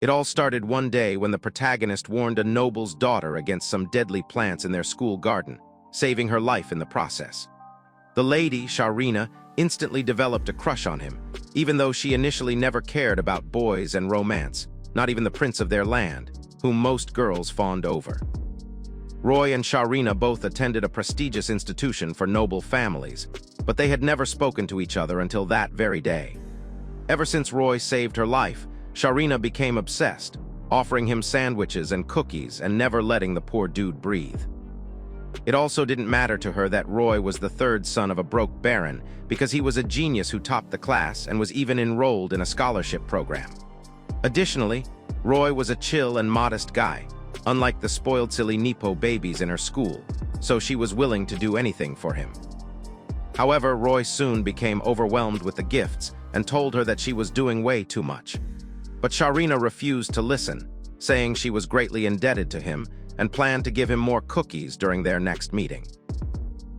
It all started one day when the protagonist warned a noble's daughter against some deadly plants in their school garden, saving her life in the process. The lady, Sharina, instantly developed a crush on him, even though she initially never cared about boys and romance, not even the prince of their land, whom most girls fawned over. Roy and Sharina both attended a prestigious institution for noble families, but they had never spoken to each other until that very day. Ever since Roy saved her life, Sharina became obsessed, offering him sandwiches and cookies and never letting the poor dude breathe. It also didn't matter to her that Roy was the third son of a broke baron because he was a genius who topped the class and was even enrolled in a scholarship program. Additionally, Roy was a chill and modest guy, unlike the spoiled silly Nepo babies in her school, so she was willing to do anything for him. However, Roy soon became overwhelmed with the gifts and told her that she was doing way too much. But Sharina refused to listen, saying she was greatly indebted to him and planned to give him more cookies during their next meeting.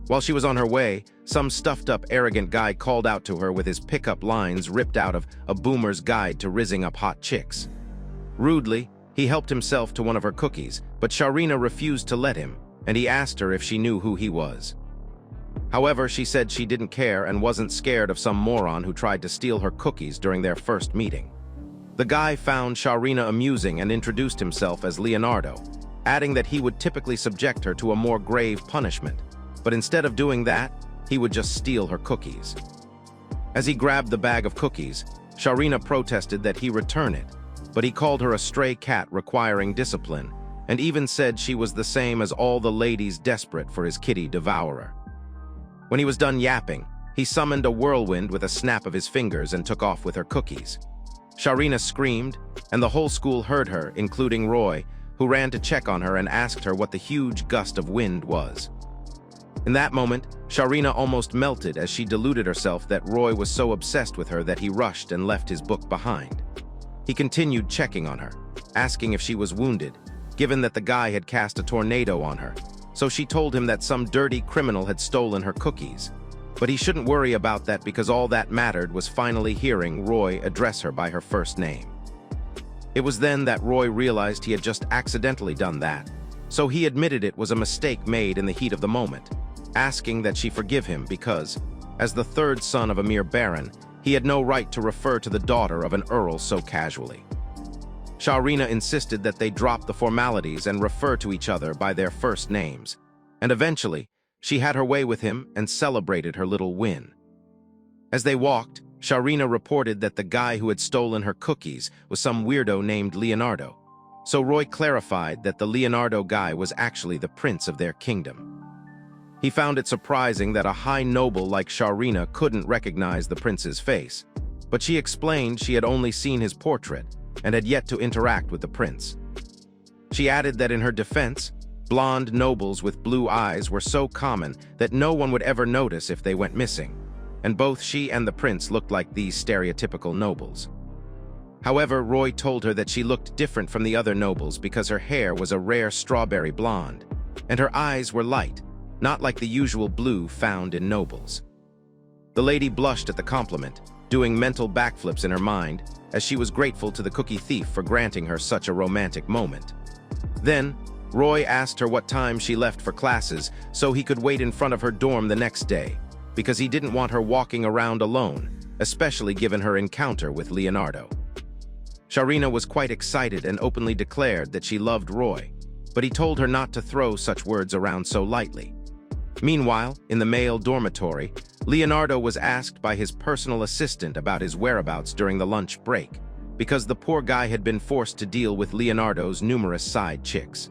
While she was on her way, some stuffed-up arrogant guy called out to her with his pickup lines ripped out of A Boomer's Guide to Rizzing Up Hot Chicks. Rudely, he helped himself to one of her cookies, but Sharina refused to let him, and he asked her if she knew who he was. However, she said she didn't care and wasn't scared of some moron who tried to steal her cookies during their first meeting. The guy found Sharina amusing and introduced himself as Leonardo, adding that he would typically subject her to a more grave punishment, but instead of doing that, he would just steal her cookies. As he grabbed the bag of cookies, Sharina protested that he return it, but he called her a stray cat requiring discipline, and even said she was the same as all the ladies desperate for his kitty devourer. When he was done yapping, he summoned a whirlwind with a snap of his fingers and took off with her cookies. Sharina screamed, and the whole school heard her, including Roy, who ran to check on her and asked her what the huge gust of wind was. In that moment, Sharina almost melted as she deluded herself that Roy was so obsessed with her that he rushed and left his book behind. He continued checking on her, asking if she was wounded, given that the guy had cast a tornado on her, so she told him that some dirty criminal had stolen her cookies. But he shouldn't worry about that because all that mattered was finally hearing Roy address her by her first name. It was then that Roy realized he had just accidentally done that, so he admitted it was a mistake made in the heat of the moment, asking that she forgive him because, as the third son of a mere baron, he had no right to refer to the daughter of an earl so casually. Sharina insisted that they drop the formalities and refer to each other by their first names, and eventually, she had her way with him and celebrated her little win. As they walked, Sharina reported that the guy who had stolen her cookies was some weirdo named Leonardo, so Roy clarified that the Leonardo guy was actually the prince of their kingdom. He found it surprising that a high noble like Sharina couldn't recognize the prince's face, but she explained she had only seen his portrait and had yet to interact with the prince. She added that in her defense, blonde nobles with blue eyes were so common that no one would ever notice if they went missing, and both she and the prince looked like these stereotypical nobles. However, Roy told her that she looked different from the other nobles because her hair was a rare strawberry blonde, and her eyes were light, not like the usual blue found in nobles. The lady blushed at the compliment, doing mental backflips in her mind, as she was grateful to the cookie thief for granting her such a romantic moment. Then, Roy asked her what time she left for classes so he could wait in front of her dorm the next day, because he didn't want her walking around alone, especially given her encounter with Leonardo. Sharina was quite excited and openly declared that she loved Roy, but he told her not to throw such words around so lightly. Meanwhile, in the male dormitory, Leonardo was asked by his personal assistant about his whereabouts during the lunch break, because the poor guy had been forced to deal with Leonardo's numerous side chicks.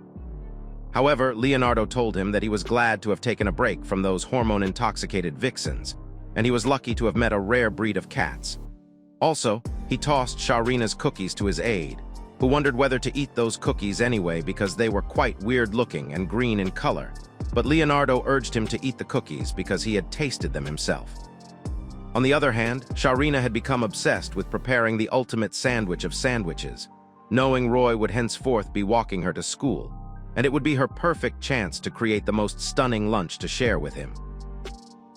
However, Leonardo told him that he was glad to have taken a break from those hormone-intoxicated vixens, and he was lucky to have met a rare breed of cats. Also, he tossed Sharina's cookies to his aide, who wondered whether to eat those cookies anyway because they were quite weird-looking and green in color, but Leonardo urged him to eat the cookies because he had tasted them himself. On the other hand, Sharina had become obsessed with preparing the ultimate sandwich of sandwiches, knowing Roy would henceforth be walking her to school, and it would be her perfect chance to create the most stunning lunch to share with him.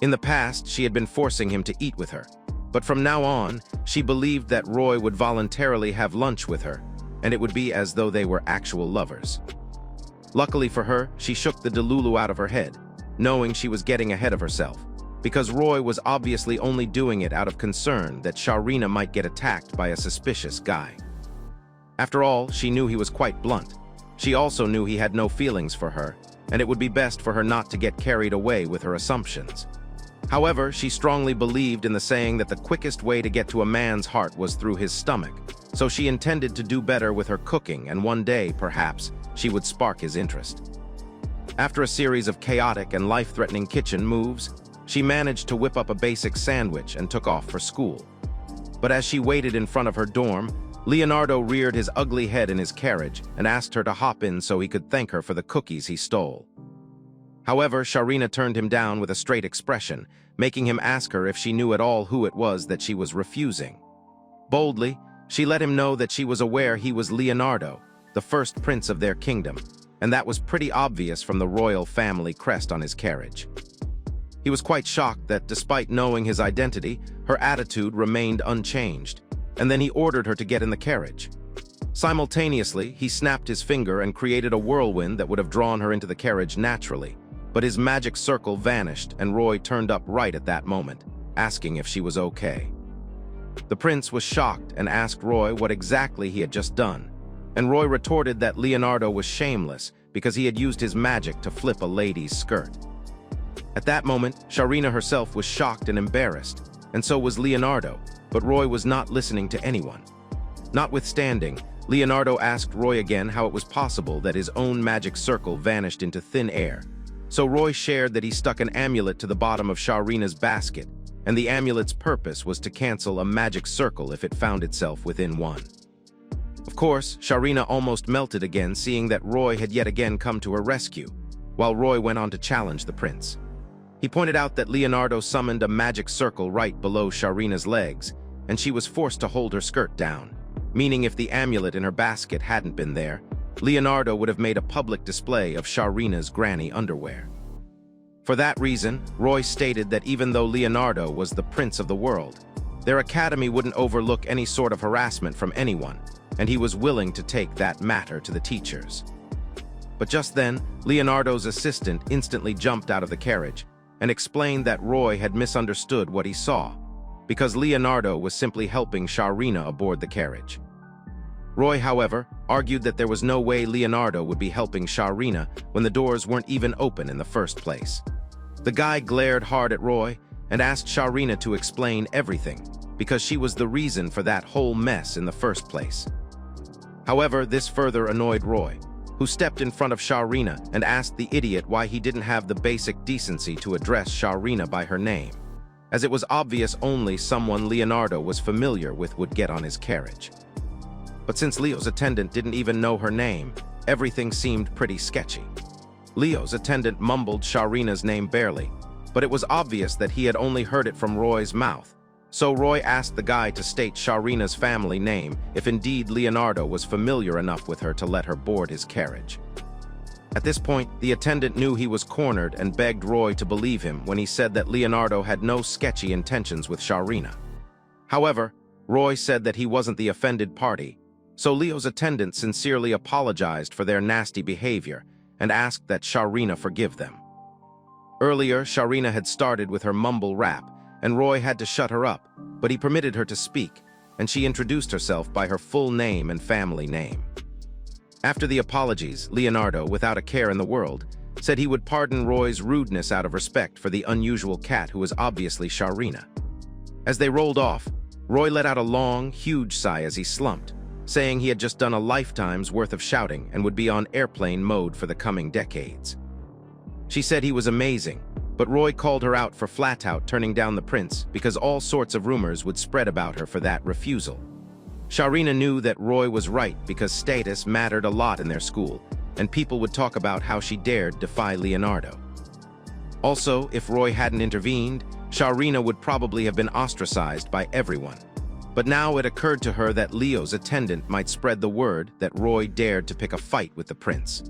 In the past, she had been forcing him to eat with her, but from now on, she believed that Roy would voluntarily have lunch with her, and it would be as though they were actual lovers. Luckily for her, she shook the Delulu out of her head, knowing she was getting ahead of herself, because Roy was obviously only doing it out of concern that Sharrina might get attacked by a suspicious guy. After all, she knew he was quite blunt. She also knew he had no feelings for her, and it would be best for her not to get carried away with her assumptions. However, she strongly believed in the saying that the quickest way to get to a man's heart was through his stomach, so she intended to do better with her cooking, and one day, perhaps, she would spark his interest. After a series of chaotic and life-threatening kitchen moves, she managed to whip up a basic sandwich and took off for school. But as she waited in front of her dorm, Leonardo reared his ugly head in his carriage and asked her to hop in so he could thank her for the cookies he stole. However, Sharrina turned him down with a straight expression, making him ask her if she knew at all who it was that she was refusing. Boldly, she let him know that she was aware he was Leonardo, the first prince of their kingdom, and that was pretty obvious from the royal family crest on his carriage. He was quite shocked that, despite knowing his identity, her attitude remained unchanged, and then he ordered her to get in the carriage. Simultaneously, he snapped his finger and created a whirlwind that would have drawn her into the carriage naturally, but his magic circle vanished and Roy turned up right at that moment, asking if she was okay. The prince was shocked and asked Roy what exactly he had just done, and Roy retorted that Leonardo was shameless because he had used his magic to flip a lady's skirt. At that moment, Sharrina herself was shocked and embarrassed, and so was Leonardo, but Roy was not listening to anyone. Notwithstanding, Leonardo asked Roy again how it was possible that his own magic circle vanished into thin air. So Roy shared that he stuck an amulet to the bottom of Sharrina's basket, and the amulet's purpose was to cancel a magic circle if it found itself within one. Of course, Sharrina almost melted again, seeing that Roy had yet again come to her rescue, while Roy went on to challenge the prince. He pointed out that Leonardo summoned a magic circle right below Sharrina's legs, and she was forced to hold her skirt down, meaning if the amulet in her basket hadn't been there, Leonardo would have made a public display of Sharrina's granny underwear. For that reason, Roy stated that even though Leonardo was the prince of the world, their academy wouldn't overlook any sort of harassment from anyone, and he was willing to take that matter to the teachers. But just then, Leonardo's assistant instantly jumped out of the carriage and explained that Roy had misunderstood what he saw, because Leonardo was simply helping Sharrina aboard the carriage. Roy, however, argued that there was no way Leonardo would be helping Sharrina when the doors weren't even open in the first place. The guy glared hard at Roy and asked Sharrina to explain everything, because she was the reason for that whole mess in the first place. However, this further annoyed Roy, who stepped in front of Sharrina and asked the idiot why he didn't have the basic decency to address Sharrina by her name, as it was obvious only someone Leonardo was familiar with would get on his carriage. But since Leo's attendant didn't even know her name, everything seemed pretty sketchy. Leo's attendant mumbled Sharrina's name barely, but it was obvious that he had only heard it from Roy's mouth, so Roy asked the guy to state Sharrina's family name if indeed Leonardo was familiar enough with her to let her board his carriage. At this point, the attendant knew he was cornered and begged Roy to believe him when he said that Leonardo had no sketchy intentions with Sharrina. However, Roy said that he wasn't the offended party, so Leo's attendant sincerely apologized for their nasty behavior and asked that Sharrina forgive them. Earlier, Sharrina had started with her mumble rap, and Roy had to shut her up, but he permitted her to speak, and she introduced herself by her full name and family name. After the apologies, Leonardo, without a care in the world, said he would pardon Roy's rudeness out of respect for the unusual cat who was obviously Sharrina. As they rolled off, Roy let out a long, huge sigh as he slumped, saying he had just done a lifetime's worth of shouting and would be on airplane mode for the coming decades. She said he was amazing, but Roy called her out for flat-out turning down the prince because all sorts of rumors would spread about her for that refusal. Sharrina knew that Roy was right because status mattered a lot in their school, and people would talk about how she dared defy Leonardo. Also, if Roy hadn't intervened, Sharrina would probably have been ostracized by everyone. But now it occurred to her that Leo's attendant might spread the word that Roy dared to pick a fight with the prince.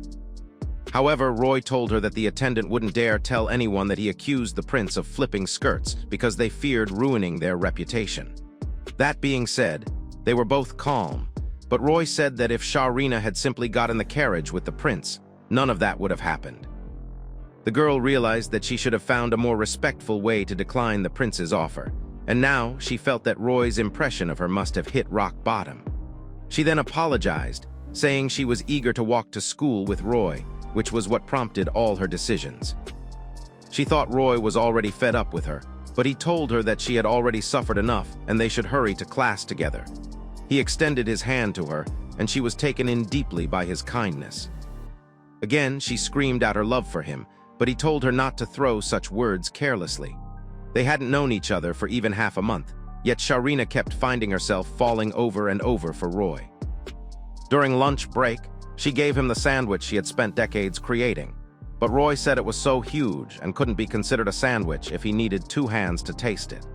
However, Roy told her that the attendant wouldn't dare tell anyone that he accused the prince of flipping skirts because they feared ruining their reputation. That being said, they were both calm, But Roy said that if Sharina had simply got in the carriage with the prince, none of that would have happened. The girl realized that she should have found a more respectful way to decline the prince's offer, and now she felt that Roy's impression of her must have hit rock bottom. She then apologized, saying she was eager to walk to school with Roy, which was what prompted all her decisions. She thought Roy was already fed up with her, but he told her that she had already suffered enough and they should hurry to class together. He extended his hand to her, and she was taken in deeply by his kindness. Again, she screamed out her love for him, but he told her not to throw such words carelessly. They hadn't known each other for even half a month, yet Sharina kept finding herself falling over and over for Roy. During lunch break, she gave him the sandwich she had spent decades creating, but Roy said it was so huge and couldn't be considered a sandwich if he needed 2 hands to taste it.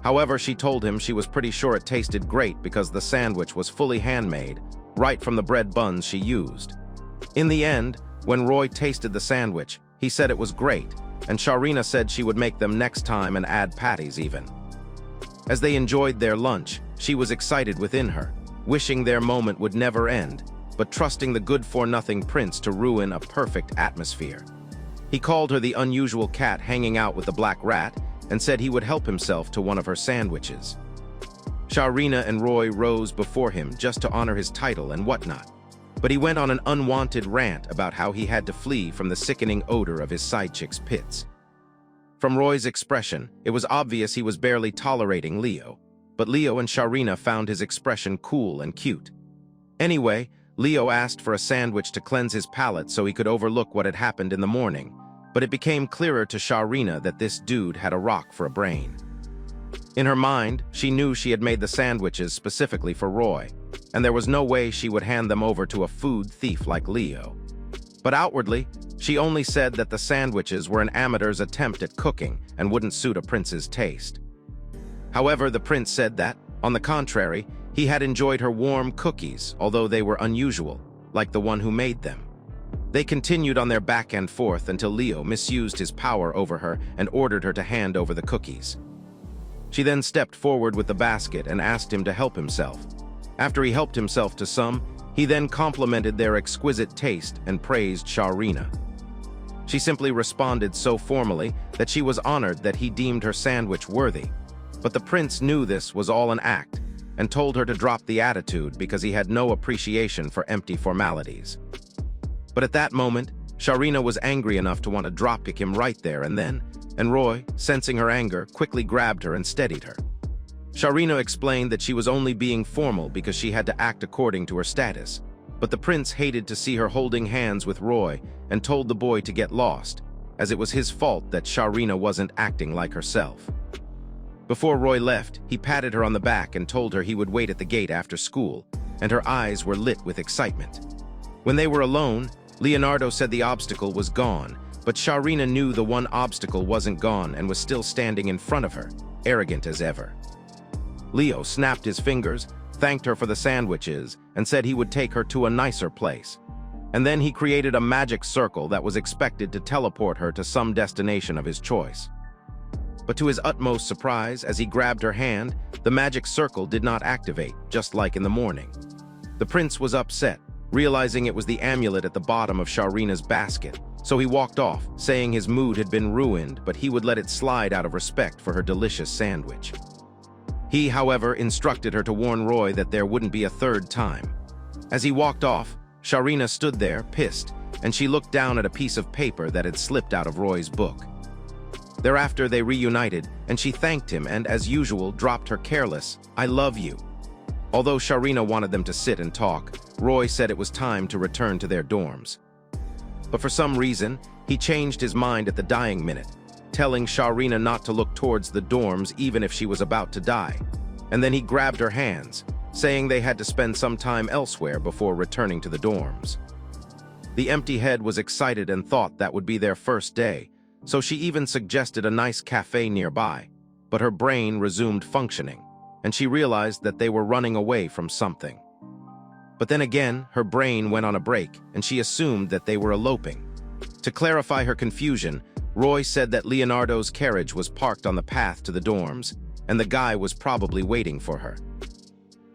However, she told him she was pretty sure it tasted great because the sandwich was fully handmade, right from the bread buns she used. In the end, when Roy tasted the sandwich, he said it was great, and Sharina said she would make them next time and add patties even. As they enjoyed their lunch, she was excited within her, wishing their moment would never end, but trusting the good-for-nothing prince to ruin a perfect atmosphere. He called her the unusual cat hanging out with the black rat and said he would help himself to one of her sandwiches. Sharina and Roy rose before him just to honor his title and whatnot, but he went on an unwanted rant about how he had to flee from the sickening odor of his side chick's pits. From Roy's expression, it was obvious he was barely tolerating Leo, but Leo and Sharina found his expression cool and cute. Anyway, Leo asked for a sandwich to cleanse his palate so he could overlook what had happened in the morning, but it became clearer to Sharina that this dude had a rock for a brain. In her mind, she knew she had made the sandwiches specifically for Roy, and there was no way she would hand them over to a food thief like Leo. But outwardly, she only said that the sandwiches were an amateur's attempt at cooking and wouldn't suit a prince's taste. However, the prince said that, on the contrary, he had enjoyed her warm cookies, although they were unusual, like the one who made them. They continued on their back and forth until Leo misused his power over her and ordered her to hand over the cookies. She then stepped forward with the basket and asked him to help himself. After he helped himself to some, he then complimented their exquisite taste and praised Sharina. She simply responded so formally that she was honored that he deemed her sandwich worthy, but the prince knew this was all an act and told her to drop the attitude because he had no appreciation for empty formalities. But at that moment, Sharina was angry enough to want to dropkick him right there and then, and Roy, sensing her anger, quickly grabbed her and steadied her. Sharina explained that she was only being formal because she had to act according to her status, but the prince hated to see her holding hands with Roy and told the boy to get lost, as it was his fault that Sharina wasn't acting like herself. Before Roy left, he patted her on the back and told her he would wait at the gate after school, and her eyes were lit with excitement. When they were alone, Leonardo said the obstacle was gone, but Sharina knew the one obstacle wasn't gone and was still standing in front of her, arrogant as ever. Leo snapped his fingers, thanked her for the sandwiches, and said he would take her to a nicer place. And then he created a magic circle that was expected to teleport her to some destination of his choice. But to his utmost surprise, as he grabbed her hand, the magic circle did not activate, just like in the morning. The prince was upset, realizing it was the amulet at the bottom of Sharina's basket, so he walked off, saying his mood had been ruined, but he would let it slide out of respect for her delicious sandwich. He, however, instructed her to warn Roy that there wouldn't be a third time. As he walked off, Sharina stood there, pissed, and she looked down at a piece of paper that had slipped out of Roy's book. Thereafter, they reunited, and she thanked him and, as usual, dropped her careless, "I love you." Although Sharina wanted them to sit and talk, Roy said it was time to return to their dorms. But for some reason, he changed his mind at the dying minute, telling Sharina not to look towards the dorms even if she was about to die. And then he grabbed her hands, saying they had to spend some time elsewhere before returning to the dorms. The empty head was excited and thought that would be their first day, so she even suggested a nice cafe nearby, but her brain resumed functioning, and she realized that they were running away from something. But then again, her brain went on a break, and she assumed that they were eloping. To clarify her confusion, Roy said that Leonardo's carriage was parked on the path to the dorms, and the guy was probably waiting for her.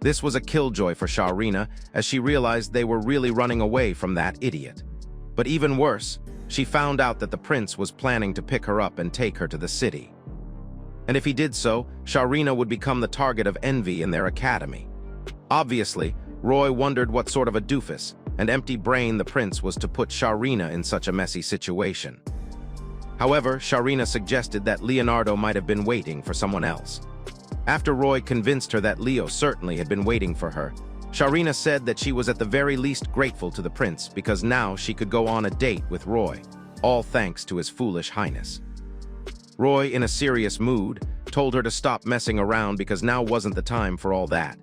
This was a killjoy for Sharrina, as she realized they were really running away from that idiot. But even worse, she found out that the prince was planning to pick her up and take her to the city. And if he did so, Sharrina would become the target of envy in their academy. Obviously, Roy wondered what sort of a doofus and empty brain the prince was to put Sharrina in such a messy situation. However, Sharrina suggested that Leonardo might have been waiting for someone else. After Roy convinced her that Leo certainly had been waiting for her, Sharrina said that she was at the very least grateful to the prince because now she could go on a date with Roy, all thanks to his foolish highness. Roy, in a serious mood, told her to stop messing around because now wasn't the time for all that.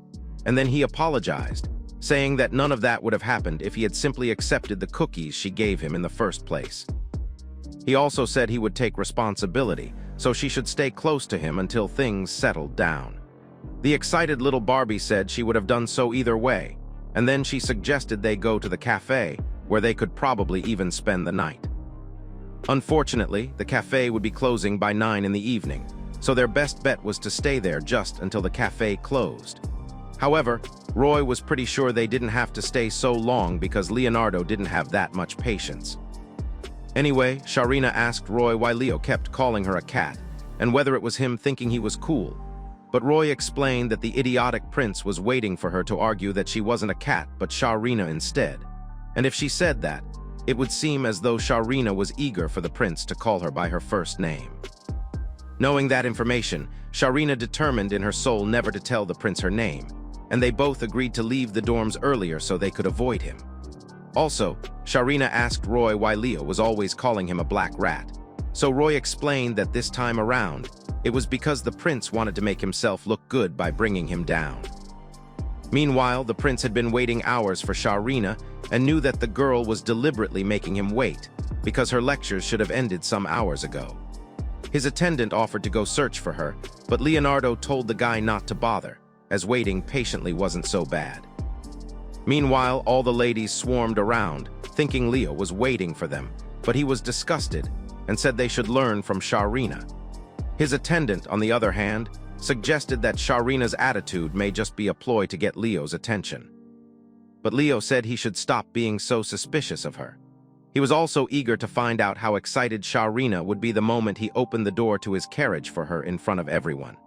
And then he apologized, saying that none of that would have happened if he had simply accepted the cookies she gave him in the first place. He also said he would take responsibility, so she should stay close to him until things settled down. The excited little Barbie said she would have done so either way, and then she suggested they go to the cafe, where they could probably even spend the night. Unfortunately, the cafe would be closing by 9 in the evening, so their best bet was to stay there just until the cafe closed. However, Roy was pretty sure they didn't have to stay so long because Leonardo didn't have that much patience. Anyway, Sharrina asked Roy why Leo kept calling her a cat, and whether it was him thinking he was cool. But Roy explained that the idiotic prince was waiting for her to argue that she wasn't a cat but Sharrina instead. And if she said that, it would seem as though Sharrina was eager for the prince to call her by her first name. Knowing that information, Sharrina determined in her soul never to tell the prince her name, and they both agreed to leave the dorms earlier so they could avoid him. Also, Sharrina asked Roy why Leo was always calling him a black rat. So Roy explained that this time around, it was because the prince wanted to make himself look good by bringing him down. Meanwhile, the prince had been waiting hours for Sharrina and knew that the girl was deliberately making him wait because her lectures should have ended some hours ago. His attendant offered to go search for her, but Leonardo told the guy not to bother, as waiting patiently wasn't so bad. Meanwhile, all the ladies swarmed around, thinking Leo was waiting for them, but he was disgusted and said they should learn from Sharrina. His attendant, on the other hand, suggested that Sharrina's attitude may just be a ploy to get Leo's attention. But Leo said he should stop being so suspicious of her. He was also eager to find out how excited Sharrina would be the moment he opened the door to his carriage for her in front of everyone.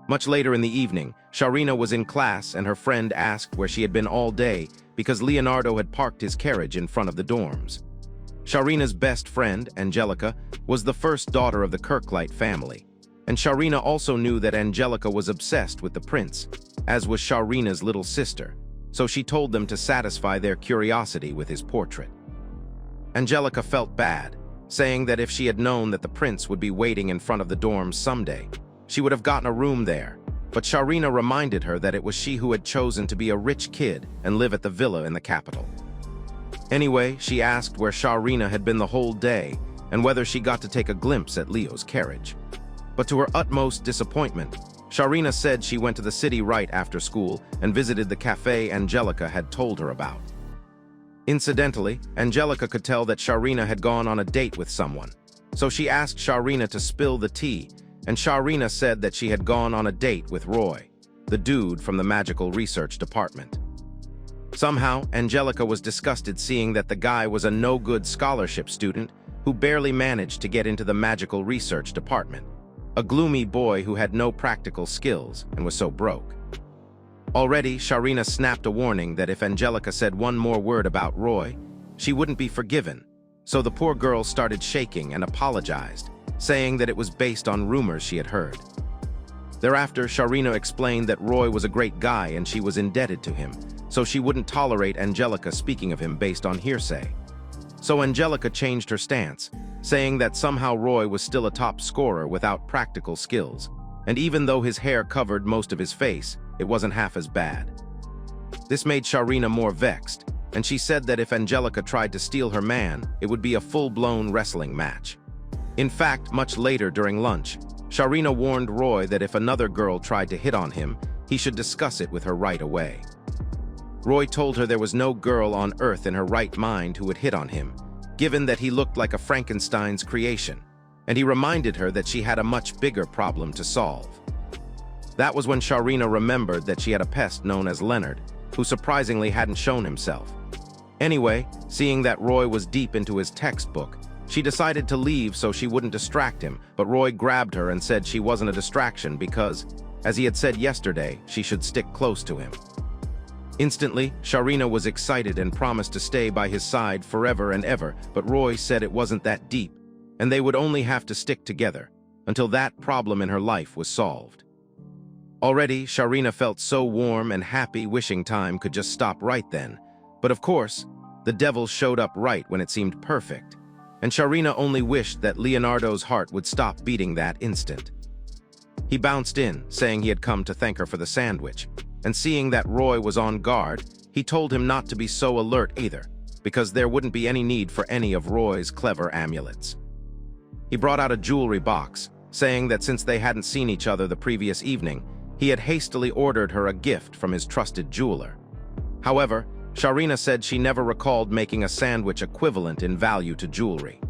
Much later in the evening, Sharrina was in class and her friend asked where she had been all day because Leonardo had parked his carriage in front of the dorms. Sharrina's best friend, Angelica, was the first daughter of the Kirklight family, and Sharrina also knew that Angelica was obsessed with the prince, as was Sharrina's little sister, so she told them to satisfy their curiosity with his portrait. Angelica felt bad, saying that if she had known that the prince would be waiting in front of the dorms someday, she would have gotten a room there, but Sharrina reminded her that it was she who had chosen to be a rich kid and live at the villa in the capital. Anyway, she asked where Sharrina had been the whole day and whether she got to take a glimpse at Leo's carriage. But to her utmost disappointment, Sharrina said she went to the city right after school and visited the cafe Angelica had told her about. Incidentally, Angelica could tell that Sharrina had gone on a date with someone, so she asked Sharrina to spill the tea, and Sharrina said that she had gone on a date with Roy, the dude from the magical research department. Somehow, Angelica was disgusted seeing that the guy was a no-good scholarship student who barely managed to get into the magical research department, a gloomy boy who had no practical skills and was so broke. Already, Sharrina snapped a warning that if Angelica said one more word about Roy, she wouldn't be forgiven, so the poor girl started shaking and apologized, saying that it was based on rumors she had heard. Thereafter, Sharrina explained that Roy was a great guy and she was indebted to him, so she wouldn't tolerate Angelica speaking of him based on hearsay. So Angelica changed her stance, saying that somehow Roy was still a top scorer without practical skills, and even though his hair covered most of his face, it wasn't half as bad. This made Sharrina more vexed, and she said that if Angelica tried to steal her man, it would be a full-blown wrestling match. In fact, much later during lunch, Sharrina warned Roy that if another girl tried to hit on him, he should discuss it with her right away. Roy told her there was no girl on earth in her right mind who would hit on him, given that he looked like a Frankenstein's creation, and he reminded her that she had a much bigger problem to solve. That was when Sharina remembered that she had a pest known as Leonard, who surprisingly hadn't shown himself. Anyway, seeing that Roy was deep into his textbook, she decided to leave so she wouldn't distract him, but Roy grabbed her and said she wasn't a distraction because, as he had said yesterday, she should stick close to him. Instantly, Sharina was excited and promised to stay by his side forever and ever, but Roy said it wasn't that deep, and they would only have to stick together until that problem in her life was solved. Already, Sharina felt so warm and happy wishing time could just stop right then. But of course, the devil showed up right when it seemed perfect, and Sharina only wished that Leonardo's heart would stop beating that instant. He bounced in, saying he had come to thank her for the sandwich, and seeing that Roy was on guard, he told him not to be so alert either, because there wouldn't be any need for any of Roy's clever amulets. He brought out a jewelry box, saying that since they hadn't seen each other the previous evening, he had hastily ordered her a gift from his trusted jeweler. However, Sharina said she never recalled making a sandwich equivalent in value to jewelry.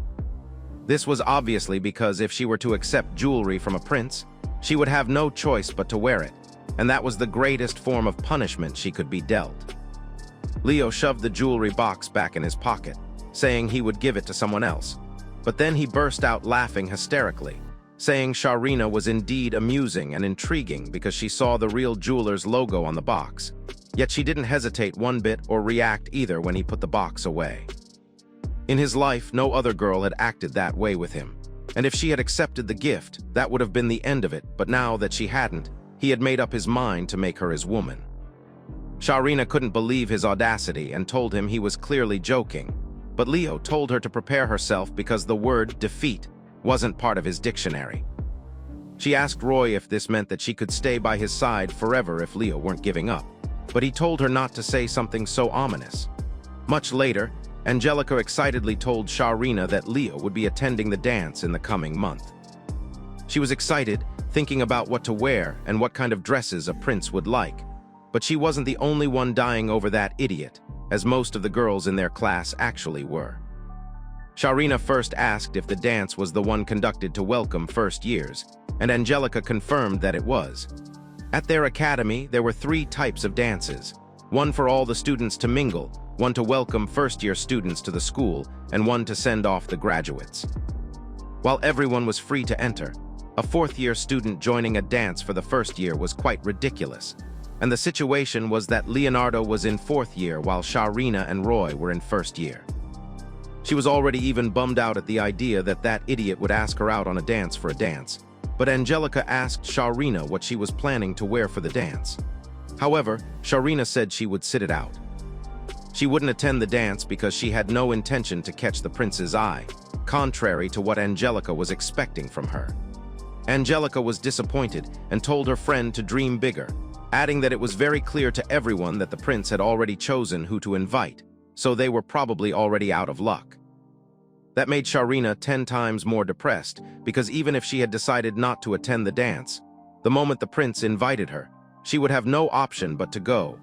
This was obviously because if she were to accept jewelry from a prince, she would have no choice but to wear it, and that was the greatest form of punishment she could be dealt. Leo shoved the jewelry box back in his pocket, saying he would give it to someone else, but then he burst out laughing hysterically, saying Sharina was indeed amusing and intriguing because she saw the real jeweler's logo on the box, yet she didn't hesitate one bit or react either when he put the box away. In his life, no other girl had acted that way with him, and if she had accepted the gift, that would have been the end of it, but now that she hadn't, he had made up his mind to make her his woman. Sharina couldn't believe his audacity and told him he was clearly joking, but Leo told her to prepare herself because the word defeat wasn't part of his dictionary. She asked Roy if this meant that she could stay by his side forever if Leo weren't giving up, but he told her not to say something so ominous. Much later, Angelica excitedly told Sharina that Leo would be attending the dance in the coming month. She was excited, thinking about what to wear and what kind of dresses a prince would like, but she wasn't the only one dying over that idiot, as most of the girls in their class actually were. Sharina first asked if the dance was the one conducted to welcome first years, and Angelica confirmed that it was. At their academy, there were 3 types of dances, one for all the students to mingle, one to welcome first-year students to the school, and one to send off the graduates. While everyone was free to enter, a 4th-year student joining a dance for the first year was quite ridiculous, and the situation was that Leonardo was in 4th year while Sharina and Roy were in 1st year. She was already even bummed out at the idea that that idiot would ask her out on a dance for a dance, but Angelica asked Sharina what she was planning to wear for the dance. However, Sharina said she would sit it out. She wouldn't attend the dance because she had no intention to catch the prince's eye, contrary to what Angelica was expecting from her. Angelica was disappointed and told her friend to dream bigger, adding that it was very clear to everyone that the prince had already chosen who to invite, so they were probably already out of luck. That made Sharina 10 times more depressed, because even if she had decided not to attend the dance, the moment the prince invited her, she would have no option but to go.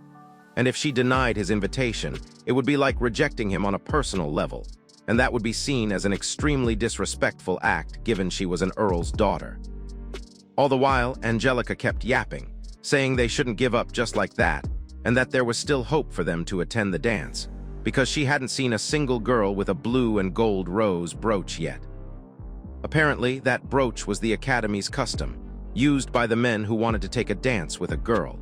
And if she denied his invitation, it would be like rejecting him on a personal level, and that would be seen as an extremely disrespectful act given she was an earl's daughter. All the while, Angelica kept yapping, saying they shouldn't give up just like that, and that there was still hope for them to attend the dance, because she hadn't seen a single girl with a blue and gold rose brooch yet. Apparently, that brooch was the Academy's custom, used by the men who wanted to take a dance with a girl.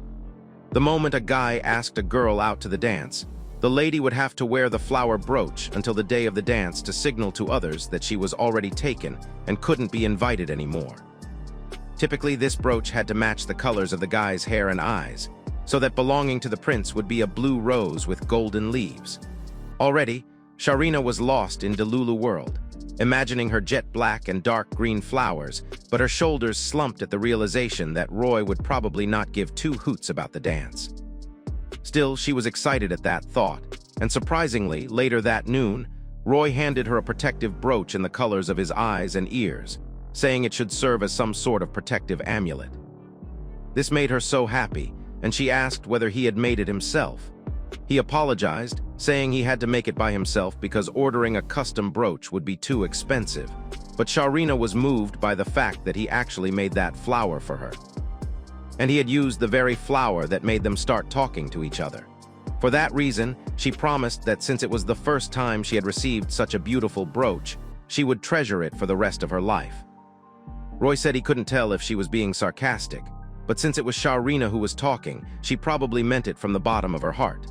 The moment a guy asked a girl out to the dance, the lady would have to wear the flower brooch until the day of the dance to signal to others that she was already taken and couldn't be invited anymore. Typically, this brooch had to match the colors of the guy's hair and eyes, so that belonging to the prince would be a blue rose with golden leaves. Already, Sharina was lost in Delulu world, imagining her jet black and dark green flowers, but her shoulders slumped at the realization that Roy would probably not give 2 hoots about the dance. Still, she was excited at that thought, and surprisingly, later that noon, Roy handed her a protective brooch in the colors of his eyes and ears, saying it should serve as some sort of protective amulet. This made her so happy, and she asked whether he had made it himself. He apologized, saying he had to make it by himself because ordering a custom brooch would be too expensive, but Sharina was moved by the fact that he actually made that flower for her. and he had used the very flower that made them start talking to each other. For that reason, she promised that since it was the first time she had received such a beautiful brooch, she would treasure it for the rest of her life. Roy said he couldn't tell if she was being sarcastic, but since it was Sharina who was talking, she probably meant it from the bottom of her heart.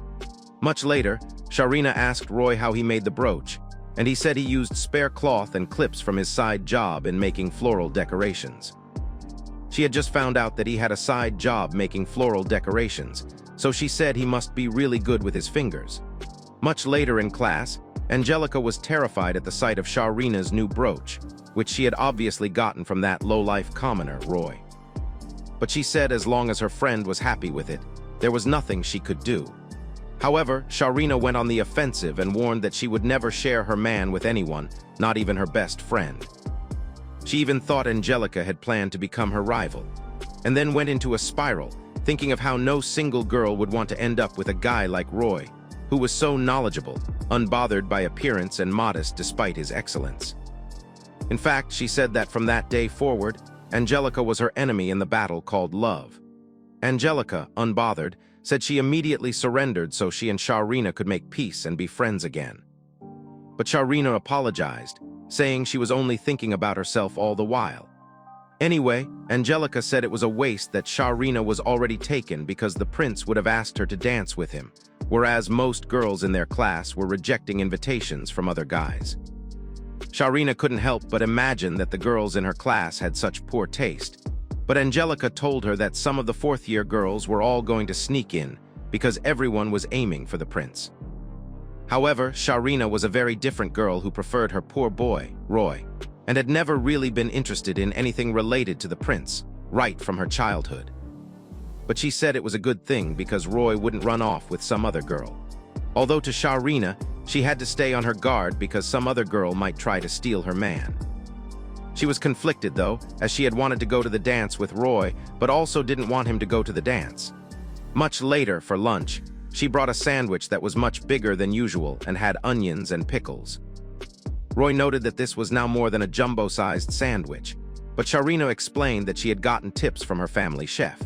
Much later, Sharina asked Roy how he made the brooch, and he said he used spare cloth and clips from his side job in making floral decorations. She had just found out that he had a side job making floral decorations, so she said he must be really good with his fingers. Much later in class, Angelica was terrified at the sight of Sharina's new brooch, which she had obviously gotten from that low-life commoner, Roy. But she said as long as her friend was happy with it, there was nothing she could do. However, Sharina went on the offensive and warned that she would never share her man with anyone, not even her best friend. She even thought Angelica had planned to become her rival, and then went into a spiral, thinking of how no single girl would want to end up with a guy like Roy, who was so knowledgeable, unbothered by appearance and modest despite his excellence. In fact, she said that from that day forward, Angelica was her enemy in the battle called love. Angelica, unbothered, said she immediately surrendered so she and Sharina could make peace and be friends again. But Sharina apologized, saying she was only thinking about herself all the while. Anyway, Angelica said it was a waste that Sharina was already taken because the prince would have asked her to dance with him, whereas most girls in their class were rejecting invitations from other guys. Sharina couldn't help but imagine that the girls in her class had such poor taste, but Angelica told her that some of the fourth-year girls were all going to sneak in because everyone was aiming for the prince. However, Sharina was a very different girl who preferred her poor boy, Roy, and had never really been interested in anything related to the prince, right from her childhood. But she said it was a good thing because Roy wouldn't run off with some other girl. Although to Sharina, she had to stay on her guard because some other girl might try to steal her man. She was conflicted, though, as she had wanted to go to the dance with Roy, but also didn't want him to go to the dance. Much later, for lunch, she brought a sandwich that was much bigger than usual and had onions and pickles. Roy noted that this was now more than a jumbo-sized sandwich, but Sharina explained that she had gotten tips from her family chef.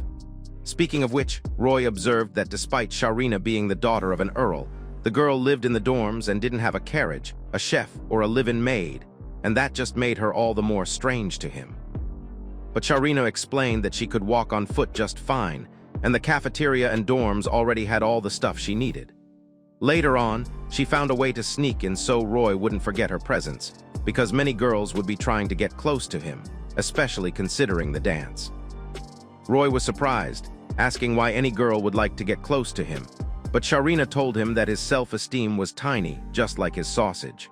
Speaking of which, Roy observed that despite Sharina being the daughter of an earl, the girl lived in the dorms and didn't have a carriage, a chef, or a live-in maid, and that just made her all the more strange to him. But Sharina explained that she could walk on foot just fine, and the cafeteria and dorms already had all the stuff she needed. Later on, she found a way to sneak in so Roy wouldn't forget her presence, because many girls would be trying to get close to him, especially considering the dance. Roy was surprised, asking why any girl would like to get close to him, but Sharina told him that his self-esteem was tiny, just like his sausage.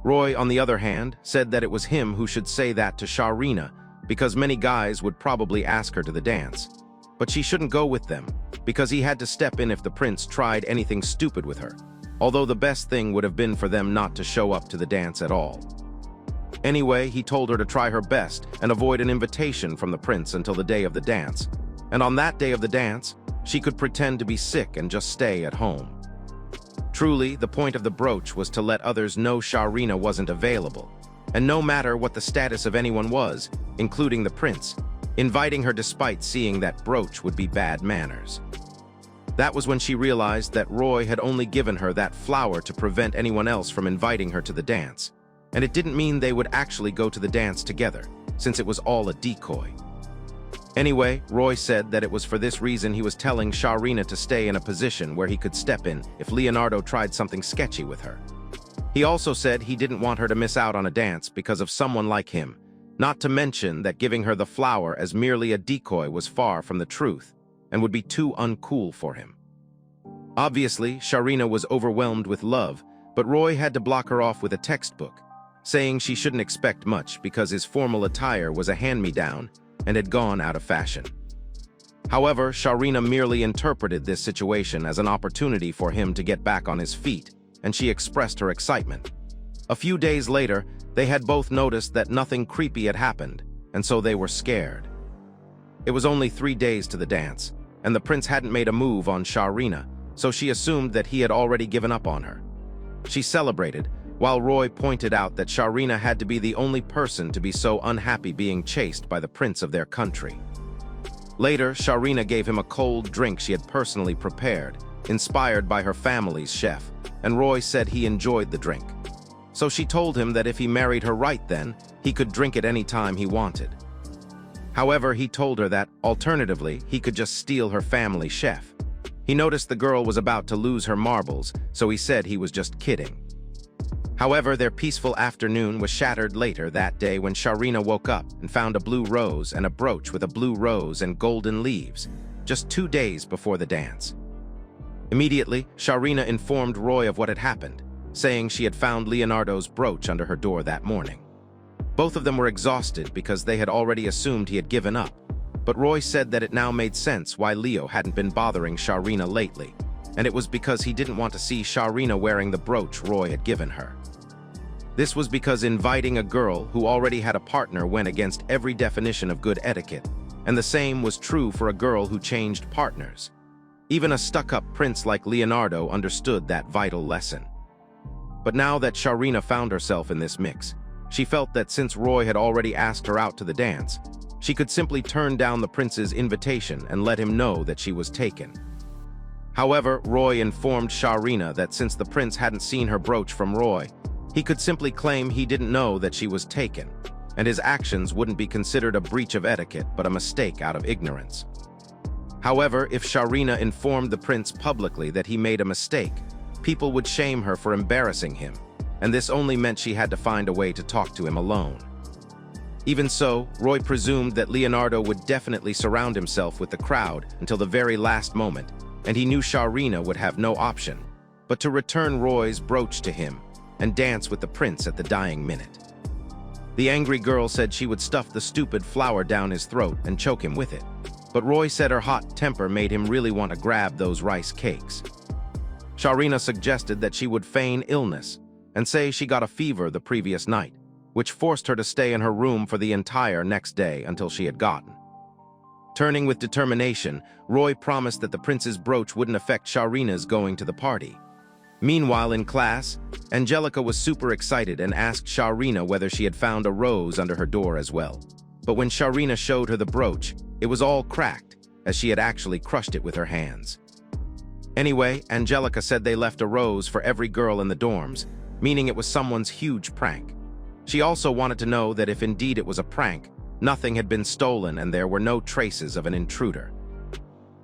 Roy, on the other hand, said that it was him who should say that to Sharina, because many guys would probably ask her to the dance. But she shouldn't go with them, because he had to step in if the prince tried anything stupid with her, although the best thing would have been for them not to show up to the dance at all. Anyway, he told her to try her best and avoid an invitation from the prince until the day of the dance, and on that day of the dance, she could pretend to be sick and just stay at home. Truly, the point of the brooch was to let others know Sharina wasn't available, and no matter what the status of anyone was, including the prince, inviting her despite seeing that brooch would be bad manners. That was when she realized that Roy had only given her that flower to prevent anyone else from inviting her to the dance, and it didn't mean they would actually go to the dance together, since it was all a decoy. Anyway, Roy said that it was for this reason he was telling Sharina to stay in a position where he could step in if Leonardo tried something sketchy with her. He also said he didn't want her to miss out on a dance because of someone like him, not to mention that giving her the flower as merely a decoy was far from the truth and would be too uncool for him. Obviously, Sharina was overwhelmed with love, but Roy had to block her off with a textbook, saying she shouldn't expect much because his formal attire was a hand-me-down and had gone out of fashion. However, Sharina merely interpreted this situation as an opportunity for him to get back on his feet, and she expressed her excitement. A few days later, they had both noticed that nothing creepy had happened, and so they were scared. It was only 3 days to the dance, and the prince hadn't made a move on Sharina, so she assumed that he had already given up on her. She celebrated, while Roy pointed out that Sharina had to be the only person to be so unhappy being chased by the prince of their country. Later, Sharina gave him a cold drink she had personally prepared, inspired by her family's chef, and Roy said he enjoyed the drink. So she told him that if he married her right then, he could drink it any time he wanted. However, he told her that, alternatively, he could just steal her family chef. He noticed the girl was about to lose her marbles, so he said he was just kidding. However, their peaceful afternoon was shattered later that day when Sharina woke up and found a blue rose and a brooch with a blue rose and golden leaves, just 2 days before the dance. Immediately, Sharina informed Roy of what had happened, saying she had found Leonardo's brooch under her door that morning. Both of them were exhausted because they had already assumed he had given up, but Roy said that it now made sense why Leo hadn't been bothering Sharina lately, and it was because he didn't want to see Sharina wearing the brooch Roy had given her. This was because inviting a girl who already had a partner went against every definition of good etiquette, and the same was true for a girl who changed partners. Even a stuck-up prince like Leonardo understood that vital lesson. But now that Sharina found herself in this mix, she felt that since Roy had already asked her out to the dance, she could simply turn down the prince's invitation and let him know that she was taken. However, Roy informed Sharina that since the prince hadn't seen her brooch from Roy, he could simply claim he didn't know that she was taken, and his actions wouldn't be considered a breach of etiquette but a mistake out of ignorance. However, if Sharina informed the prince publicly that he made a mistake, people would shame her for embarrassing him, and this only meant she had to find a way to talk to him alone. Even so, Roy presumed that Leonardo would definitely surround himself with the crowd until the very last moment, and he knew Sharina would have no option but to return Roy's brooch to him and dance with the prince at the dying minute. The angry girl said she would stuff the stupid flower down his throat and choke him with it, but Roy said her hot temper made him really want to grab those rice cakes. Sharina suggested that she would feign illness and say she got a fever the previous night, which forced her to stay in her room for the entire next day until she had gotten. Turning with determination, Roy promised that the prince's brooch wouldn't affect Sharina's going to the party. Meanwhile, in class, Angelica was super excited and asked Sharina whether she had found a rose under her door as well. But when Sharina showed her the brooch, it was all cracked, as she had actually crushed it with her hands. Anyway, Angelica said they left a rose for every girl in the dorms, meaning it was someone's huge prank. She also wanted to know that if indeed it was a prank, nothing had been stolen and there were no traces of an intruder.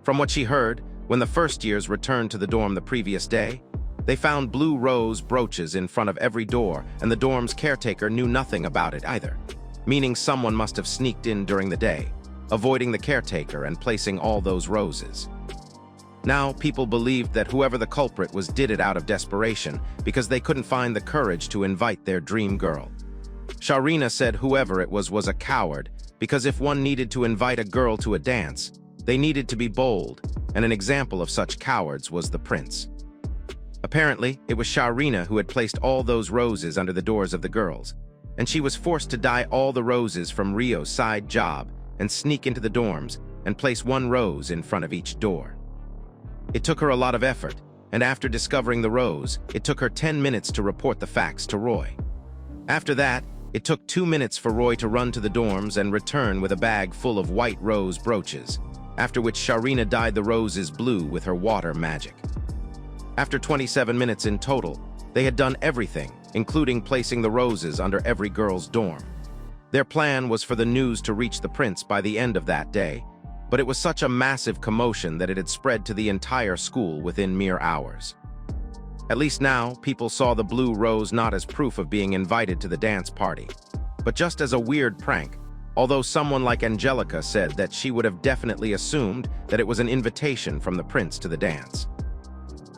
From what she heard, when the first years returned to the dorm the previous day, they found blue rose brooches in front of every door, and the dorm's caretaker knew nothing about it either, meaning someone must have sneaked in during the day, avoiding the caretaker and placing all those roses. Now, people believed that whoever the culprit was did it out of desperation because they couldn't find the courage to invite their dream girl. Sharina said whoever it was a coward because if one needed to invite a girl to a dance, they needed to be bold, and an example of such cowards was the prince. Apparently, it was Sharina who had placed all those roses under the doors of the girls, and she was forced to dye all the roses from Rio's side job and sneak into the dorms and place one rose in front of each door. It took her a lot of effort, and after discovering the rose, it took her 10 minutes to report the facts to Roy. After that, it took 2 minutes for Roy to run to the dorms and return with a bag full of white rose brooches, after which Sharina dyed the roses blue with her water magic. After 27 minutes in total, they had done everything, including placing the roses under every girl's dorm. Their plan was for the news to reach the prince by the end of that day, but it was such a massive commotion that it had spread to the entire school within mere hours. At least now, people saw the blue rose not as proof of being invited to the dance party, but just as a weird prank, although someone like Angelica said that she would have definitely assumed that it was an invitation from the prince to the dance.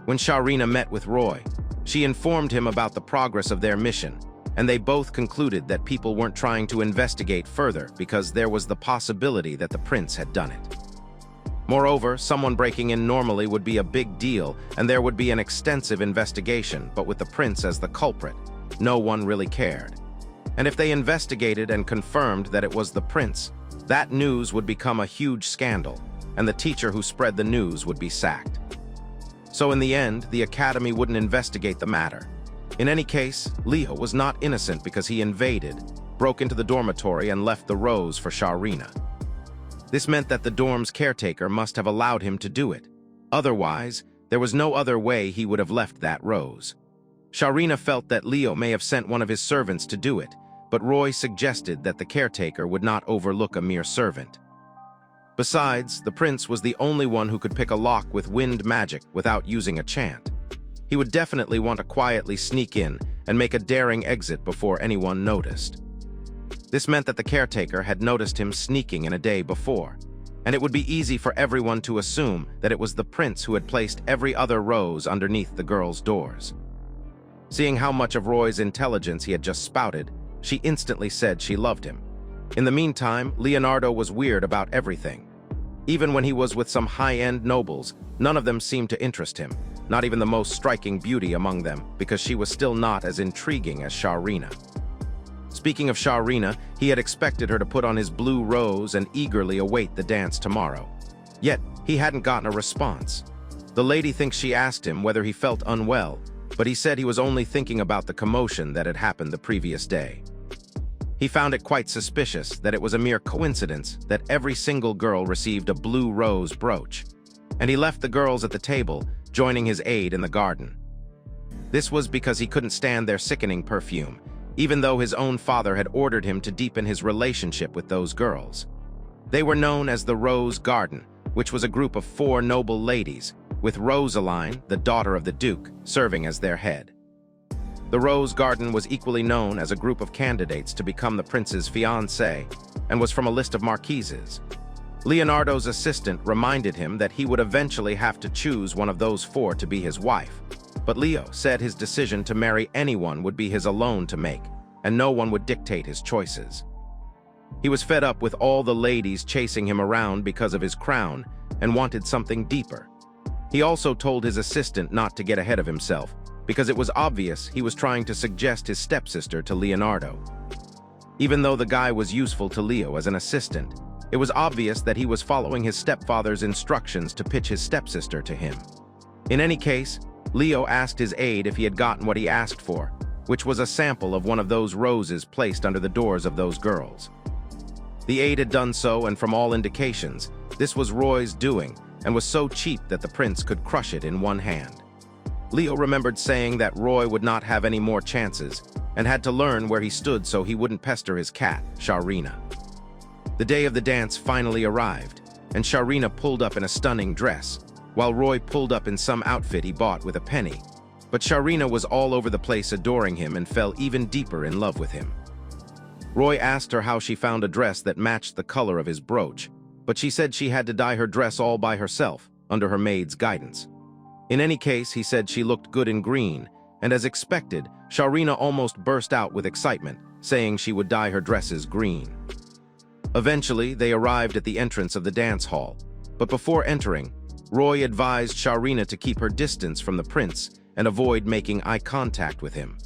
When Sharina met with Roy, she informed him about the progress of their mission, and they both concluded that people weren't trying to investigate further because there was the possibility that the prince had done it. Moreover, someone breaking in normally would be a big deal, and there would be an extensive investigation, but with the prince as the culprit, no one really cared. And if they investigated and confirmed that it was the prince, that news would become a huge scandal, and the teacher who spread the news would be sacked. So in the end, the academy wouldn't investigate the matter. In any case, Leo was not innocent because he invaded, broke into the dormitory, and left the rose for Sharina. This meant that the dorm's caretaker must have allowed him to do it. Otherwise, there was no other way he would have left that rose. Sharina felt that Leo may have sent one of his servants to do it, but Roy suggested that the caretaker would not overlook a mere servant. Besides, the prince was the only one who could pick a lock with wind magic without using a chant. He would definitely want to quietly sneak in and make a daring exit before anyone noticed. This meant that the caretaker had noticed him sneaking in a day before, and it would be easy for everyone to assume that it was the prince who had placed every other rose underneath the girls' doors. Seeing how much of Roy's intelligence he had just spouted, she instantly said she loved him. In the meantime, Leonardo was weird about everything. Even when he was with some high-end nobles, none of them seemed to interest him, not even the most striking beauty among them, because she was still not as intriguing as Sharina. Speaking of Sharina, he had expected her to put on his blue rose and eagerly await the dance tomorrow. Yet, he hadn't gotten a response. The lady thinks she asked him whether he felt unwell, but he said he was only thinking about the commotion that had happened the previous day. He found it quite suspicious that it was a mere coincidence that every single girl received a blue rose brooch, and he left the girls at the table, joining his aide in the garden. This was because he couldn't stand their sickening perfume, even though his own father had ordered him to deepen his relationship with those girls. They were known as the Rose Garden, which was a group of 4 noble ladies, with Rosaline, the daughter of the Duke, serving as their head. The Rose Garden was equally known as a group of candidates to become the prince's fiancée, and was from a list of marquises. Leonardo's assistant reminded him that he would eventually have to choose one of those 4 to be his wife, but Leo said his decision to marry anyone would be his alone to make, and no one would dictate his choices. He was fed up with all the ladies chasing him around because of his crown, and wanted something deeper. He also told his assistant not to get ahead of himself, because it was obvious he was trying to suggest his stepsister to Leonardo. Even though the guy was useful to Leo as an assistant, it was obvious that he was following his stepfather's instructions to pitch his stepsister to him. In any case, Leo asked his aide if he had gotten what he asked for, which was a sample of one of those roses placed under the doors of those girls. The aide had done so, and from all indications, this was Roy's doing, and was so cheap that the prince could crush it in one hand. Leo remembered saying that Roy would not have any more chances, and had to learn where he stood so he wouldn't pester his cat, Sharina. The day of the dance finally arrived, and Sharina pulled up in a stunning dress, while Roy pulled up in some outfit he bought with a penny. But Sharina was all over the place adoring him and fell even deeper in love with him. Roy asked her how she found a dress that matched the color of his brooch, but she said she had to dye her dress all by herself, under her maid's guidance. In any case, he said she looked good in green, and as expected, Sharina almost burst out with excitement, saying she would dye her dresses green. Eventually, they arrived at the entrance of the dance hall, but before entering, Roy advised Sharina to keep her distance from the prince and avoid making eye contact with him.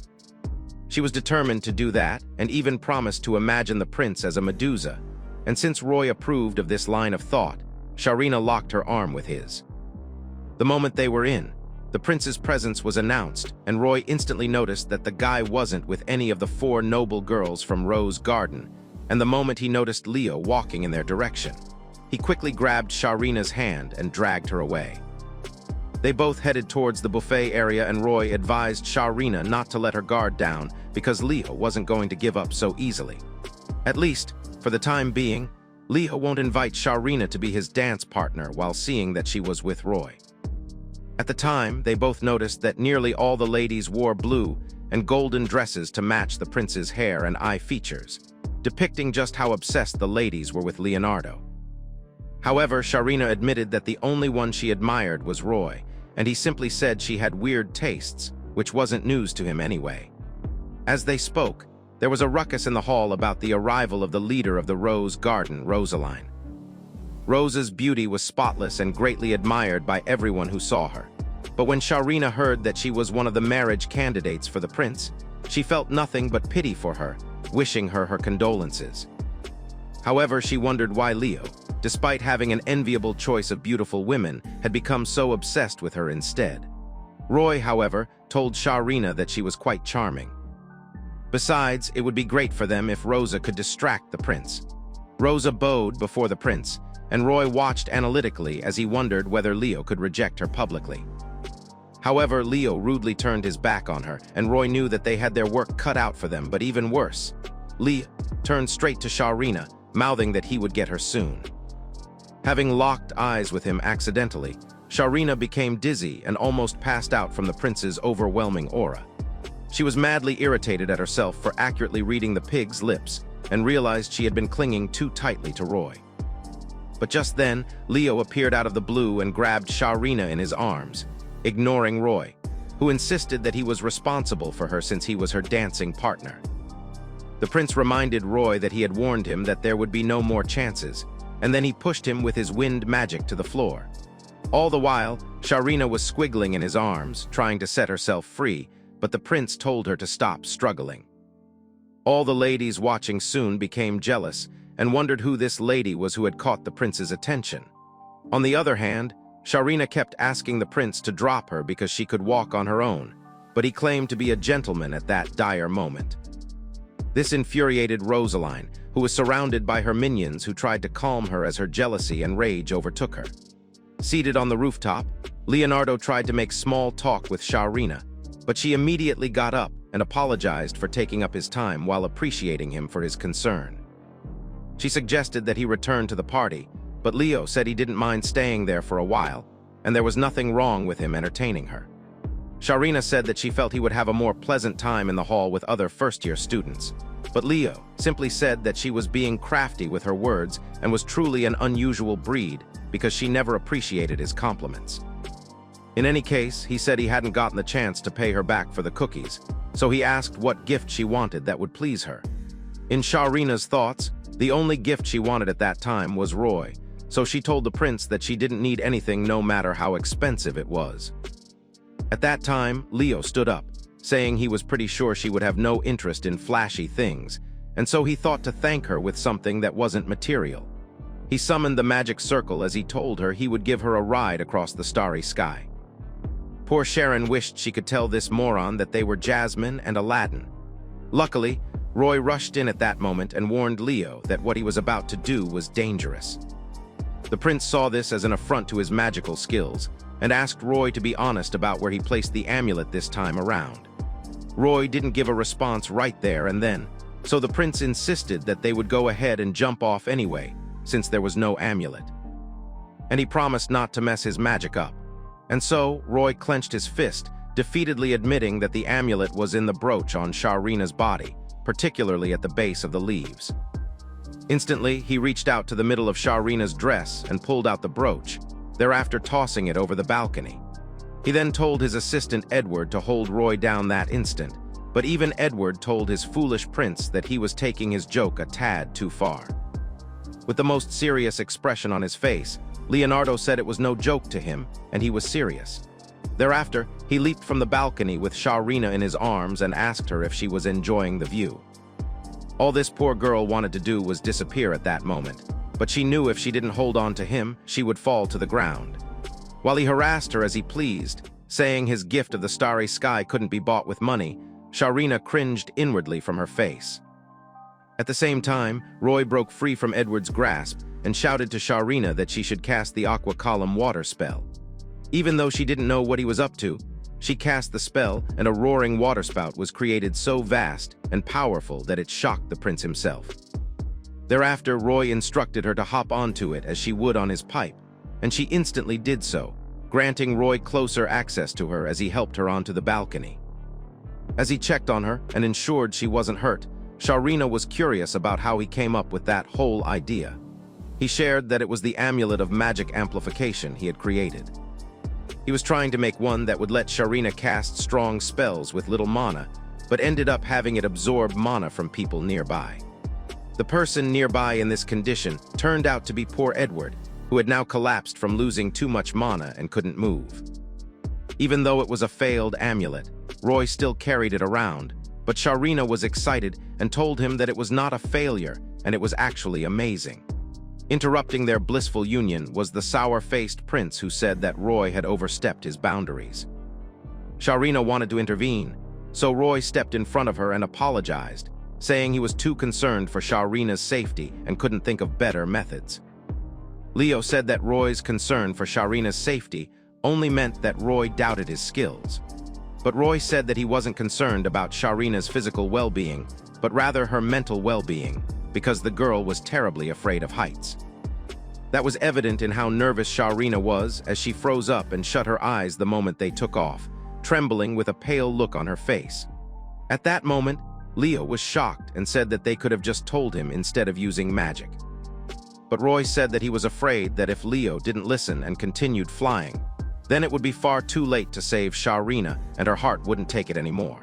She was determined to do that, and even promised to imagine the prince as a Medusa, and since Roy approved of this line of thought, Sharina locked her arm with his. The moment they were in, the prince's presence was announced, and Roy instantly noticed that the guy wasn't with any of the 4 noble girls from Rose Garden, and the moment he noticed Leo walking in their direction, he quickly grabbed Sharina's hand and dragged her away. They both headed towards the buffet area, and Roy advised Sharina not to let her guard down because Leo wasn't going to give up so easily. At least, for the time being, Leo won't invite Sharina to be his dance partner while seeing that she was with Roy. At the time, they both noticed that nearly all the ladies wore blue and golden dresses to match the prince's hair and eye features, depicting just how obsessed the ladies were with Leonardo. However, Sharina admitted that the only one she admired was Roy, and he simply said she had weird tastes, which wasn't news to him anyway. As they spoke, there was a ruckus in the hall about the arrival of the leader of the Rose Garden, Rosaline. Rose's beauty was spotless and greatly admired by everyone who saw her. But when Sharina heard that she was one of the marriage candidates for the prince, she felt nothing but pity for her, wishing her condolences. However, she wondered why Leo, despite having an enviable choice of beautiful women, had become so obsessed with her instead. Roy, however, told Sharina that she was quite charming. Besides, it would be great for them if Rosa could distract the prince. Rosa bowed before the prince, and Roy watched analytically as he wondered whether Leo could reject her publicly. However, Leo rudely turned his back on her, and Roy knew that they had their work cut out for them, but even worse, Leo turned straight to Sharrina, mouthing that he would get her soon. Having locked eyes with him accidentally, Sharrina became dizzy and almost passed out from the prince's overwhelming aura. She was madly irritated at herself for accurately reading the pig's lips and realized she had been clinging too tightly to Roy. But just then, Leo appeared out of the blue and grabbed Sharrina in his arms, ignoring Roy, who insisted that he was responsible for her since he was her dancing partner. The prince reminded Roy that he had warned him that there would be no more chances, and then he pushed him with his wind magic to the floor. All the while, Sharrina was squiggling in his arms, trying to set herself free, but the prince told her to stop struggling. All the ladies watching soon became jealous and wondered who this lady was who had caught the prince's attention. On the other hand, Sharrina kept asking the prince to drop her because she could walk on her own, but he claimed to be a gentleman at that dire moment. This infuriated Rosaline, who was surrounded by her minions who tried to calm her as her jealousy and rage overtook her. Seated on the rooftop, Leonardo tried to make small talk with Sharrina, but she immediately got up and apologized for taking up his time while appreciating him for his concern. She suggested that he return to the party, but Leo said he didn't mind staying there for a while, and there was nothing wrong with him entertaining her. Sharrina said that she felt he would have a more pleasant time in the hall with other first-year students, but Leo simply said that she was being crafty with her words and was truly an unusual breed because she never appreciated his compliments. In any case, he said he hadn't gotten the chance to pay her back for the cookies, so he asked what gift she wanted that would please her. In Sharrina's thoughts, the only gift she wanted at that time was Roy, so she told the prince that she didn't need anything no matter how expensive it was. At that time, Leo stood up, saying he was pretty sure she would have no interest in flashy things, and so he thought to thank her with something that wasn't material. He summoned the magic circle as he told her he would give her a ride across the starry sky. Poor Sharon wished she could tell this moron that they were Jasmine and Aladdin. Luckily, Roy rushed in at that moment and warned Leo that what he was about to do was dangerous. The prince saw this as an affront to his magical skills and asked Roy to be honest about where he placed the amulet this time around. Roy didn't give a response right there and then, so the prince insisted that they would go ahead and jump off anyway, since there was no amulet. And he promised not to mess his magic up. And so, Roy clenched his fist, defeatedly admitting that the amulet was in the brooch on Sharrina's body, particularly at the base of the leaves. Instantly, he reached out to the middle of Sharrina's dress and pulled out the brooch, thereafter tossing it over the balcony. He then told his assistant Edward to hold Roy down that instant, but even Edward told his foolish prince that he was taking his joke a tad too far. With the most serious expression on his face, Leonardo said it was no joke to him, and he was serious. Thereafter, he leaped from the balcony with Sharrina in his arms and asked her if she was enjoying the view. All this poor girl wanted to do was disappear at that moment, but she knew if she didn't hold on to him, she would fall to the ground. While he harassed her as he pleased, saying his gift of the starry sky couldn't be bought with money, Sharrina cringed inwardly from her face. At the same time, Roy broke free from Edward's grasp and shouted to Sharrina that she should cast the Aqua Column water spell. Even though she didn't know what he was up to, she cast the spell and a roaring waterspout was created so vast and powerful that it shocked the prince himself. Thereafter, Roy instructed her to hop onto it as she would on his pipe, and she instantly did so, granting Roy closer access to her as he helped her onto the balcony. As he checked on her and ensured she wasn't hurt, Sharrina was curious about how he came up with that whole idea. He shared that it was the amulet of magic amplification he had created. He was trying to make one that would let Sharrina cast strong spells with little mana, but ended up having it absorb mana from people nearby. The person nearby in this condition turned out to be poor Edward, who had now collapsed from losing too much mana and couldn't move. Even though it was a failed amulet, Roy still carried it around, but Sharrina was excited and told him that it was not a failure and it was actually amazing. Interrupting their blissful union was the sour-faced prince who said that Roy had overstepped his boundaries. Sharrina wanted to intervene, so Roy stepped in front of her and apologized, saying he was too concerned for Sharrina's safety and couldn't think of better methods. Leo said that Roy's concern for Sharina's safety only meant that Roy doubted his skills. But Roy said that he wasn't concerned about Sharina's physical well-being, but rather her mental well-being, because the girl was terribly afraid of heights. That was evident in how nervous Sharina was as she froze up and shut her eyes the moment they took off, trembling with a pale look on her face. At that moment, Leo was shocked and said that they could have just told him instead of using magic. But Roy said that he was afraid that if Leo didn't listen and continued flying, then it would be far too late to save Sharina and her heart wouldn't take it anymore.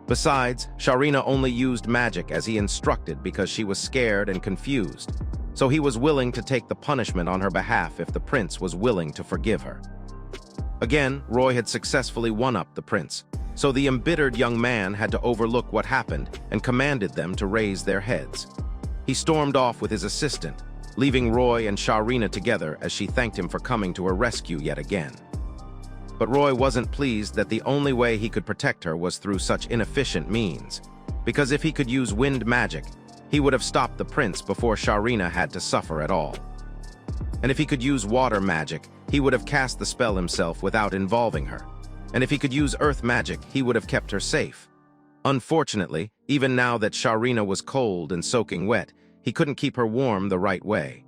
Besides, Sharina only used magic as he instructed because she was scared and confused, so he was willing to take the punishment on her behalf if the prince was willing to forgive her. Again, Roy had successfully one-upped the prince, so the embittered young man had to overlook what happened and commanded them to raise their heads. He stormed off with his assistant, leaving Roy and Sharina together as she thanked him for coming to her rescue yet again. But Roy wasn't pleased that the only way he could protect her was through such inefficient means, because if he could use wind magic, he would have stopped the prince before Sharina had to suffer at all. And if he could use water magic, he would have cast the spell himself without involving her. And if he could use earth magic, he would have kept her safe. Unfortunately, even now that Sharina was cold and soaking wet, he couldn't keep her warm the right way.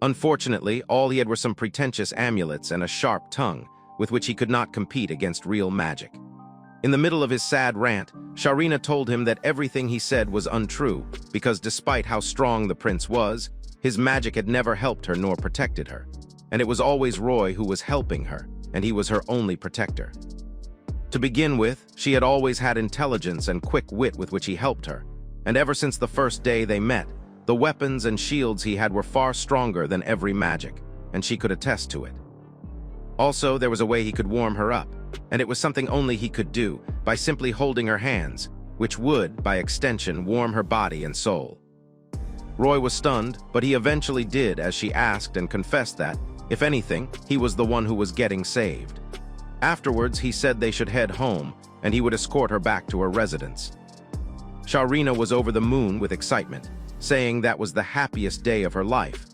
Unfortunately, all he had were some pretentious amulets and a sharp tongue, with which he could not compete against real magic. In the middle of his sad rant, Sharina told him that everything he said was untrue, because despite how strong the prince was, his magic had never helped her nor protected her, and it was always Roy who was helping her, and he was her only protector. To begin with, she had always had intelligence and quick wit with which he helped her, and ever since the first day they met, the weapons and shields he had were far stronger than every magic, and she could attest to it. Also, there was a way he could warm her up, and it was something only he could do, by simply holding her hands, which would, by extension, warm her body and soul. Roy was stunned, but he eventually did as she asked and confessed that, if anything, he was the one who was getting saved. Afterwards, he said they should head home, and he would escort her back to her residence. Sharina was over the moon with excitement, saying that was the happiest day of her life.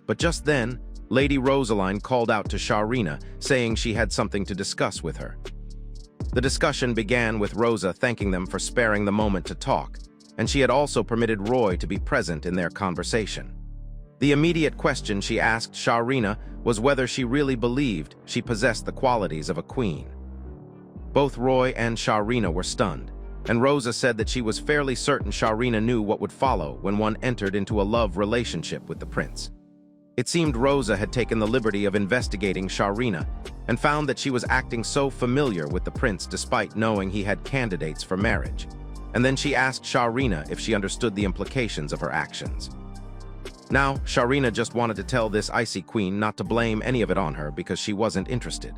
But just then, Lady Rosaline called out to Sharina, saying she had something to discuss with her. The discussion began with Rosa thanking them for sparing the moment to talk, and she had also permitted Roy to be present in their conversation. The immediate question she asked Sharina was whether she really believed she possessed the qualities of a queen. Both Roy and Sharina were stunned, and Rosa said that she was fairly certain Sharina knew what would follow when one entered into a love relationship with the prince. It seemed Rosa had taken the liberty of investigating Sharina and found that she was acting so familiar with the prince despite knowing he had candidates for marriage. And then she asked Sharina if she understood the implications of her actions. Now, Sharina just wanted to tell this icy queen not to blame any of it on her because she wasn't interested.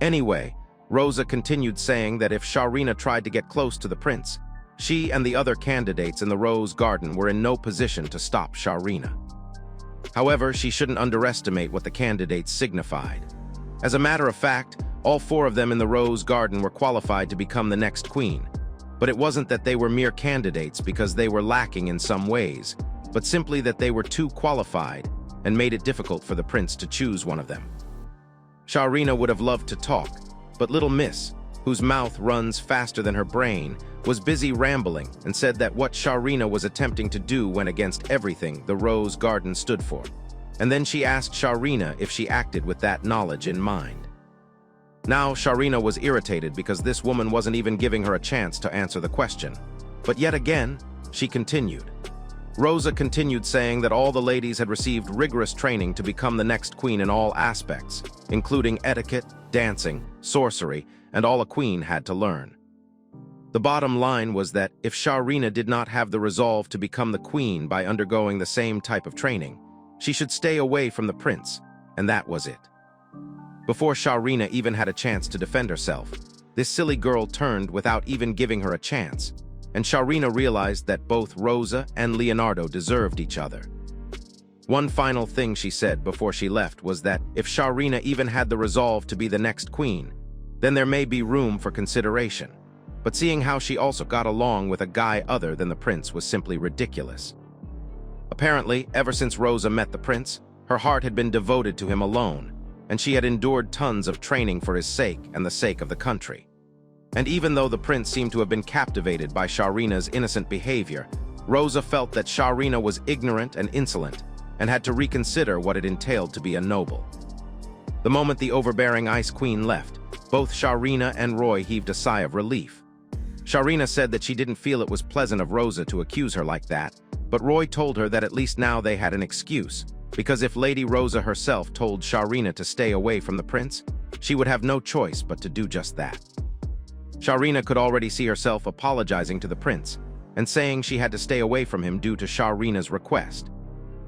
Anyway, Rosa continued saying that if Sharina tried to get close to the prince, she and the other candidates in the Rose Garden were in no position to stop Sharina. However, she shouldn't underestimate what the candidates signified. As a matter of fact, all 4 of them in the Rose Garden were qualified to become the next queen. But it wasn't that they were mere candidates because they were lacking in some ways, but simply that they were too qualified and made it difficult for the prince to choose one of them. Sharina would have loved to talk, but Little Miss, whose mouth runs faster than her brain, was busy rambling and said that what Sharina was attempting to do went against everything the Rose Garden stood for. And then she asked Sharina if she acted with that knowledge in mind. Now Sharina was irritated because this woman wasn't even giving her a chance to answer the question. But yet again, she continued. Rosa continued saying that all the ladies had received rigorous training to become the next queen in all aspects, including etiquette, dancing, sorcery, and all a queen had to learn. The bottom line was that if Sharina did not have the resolve to become the queen by undergoing the same type of training, she should stay away from the prince, and that was it. Before Sharina even had a chance to defend herself, this silly girl turned without even giving her a chance, and Sharina realized that both Rosa and Leonardo deserved each other. One final thing she said before she left was that if Sharina even had the resolve to be the next queen, then there may be room for consideration. But seeing how she also got along with a guy other than the prince was simply ridiculous. Apparently, ever since Rosa met the prince, Her heart had been devoted to him alone, and she had endured tons of training for his sake and the sake of the country. And even though the prince seemed to have been captivated by Sharina's innocent behavior, Rosa felt that Sharina was ignorant and insolent and had to reconsider what it entailed to be a noble. The moment the overbearing Ice Queen left, both Sharina and Roy heaved a sigh of relief. Sharina said that she didn't feel it was pleasant of Rosa to accuse her like that, but Roy told her that at least now they had an excuse, because if Lady Rosa herself told Sharina to stay away from the prince, she would have no choice but to do just that. Sharina could already see herself apologizing to the prince and saying she had to stay away from him due to Sharina's request.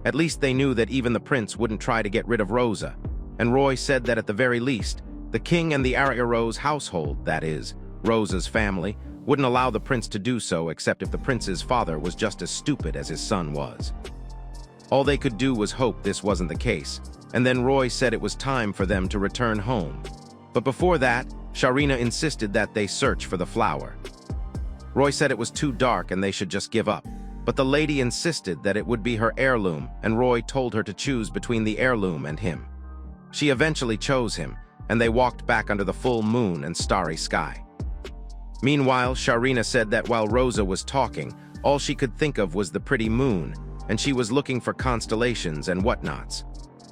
At least they knew that even the prince wouldn't try to get rid of Rosa, and Roy said that at the very least, the king and the Arya-Rose household, that is, Rosa's family, wouldn't allow the prince to do so except if the prince's father was just as stupid as his son was. All they could do was hope this wasn't the case, and then Roy said it was time for them to return home. But before that, Sharina insisted that they search for the flower. Roy said it was too dark and they should just give up, but the lady insisted that it would be her heirloom, and Roy told her to choose between the heirloom and him. She eventually chose him, and they walked back under the full moon and starry sky. Meanwhile, Sharina said that while Rosa was talking, all she could think of was the pretty moon, and she was looking for constellations and whatnots.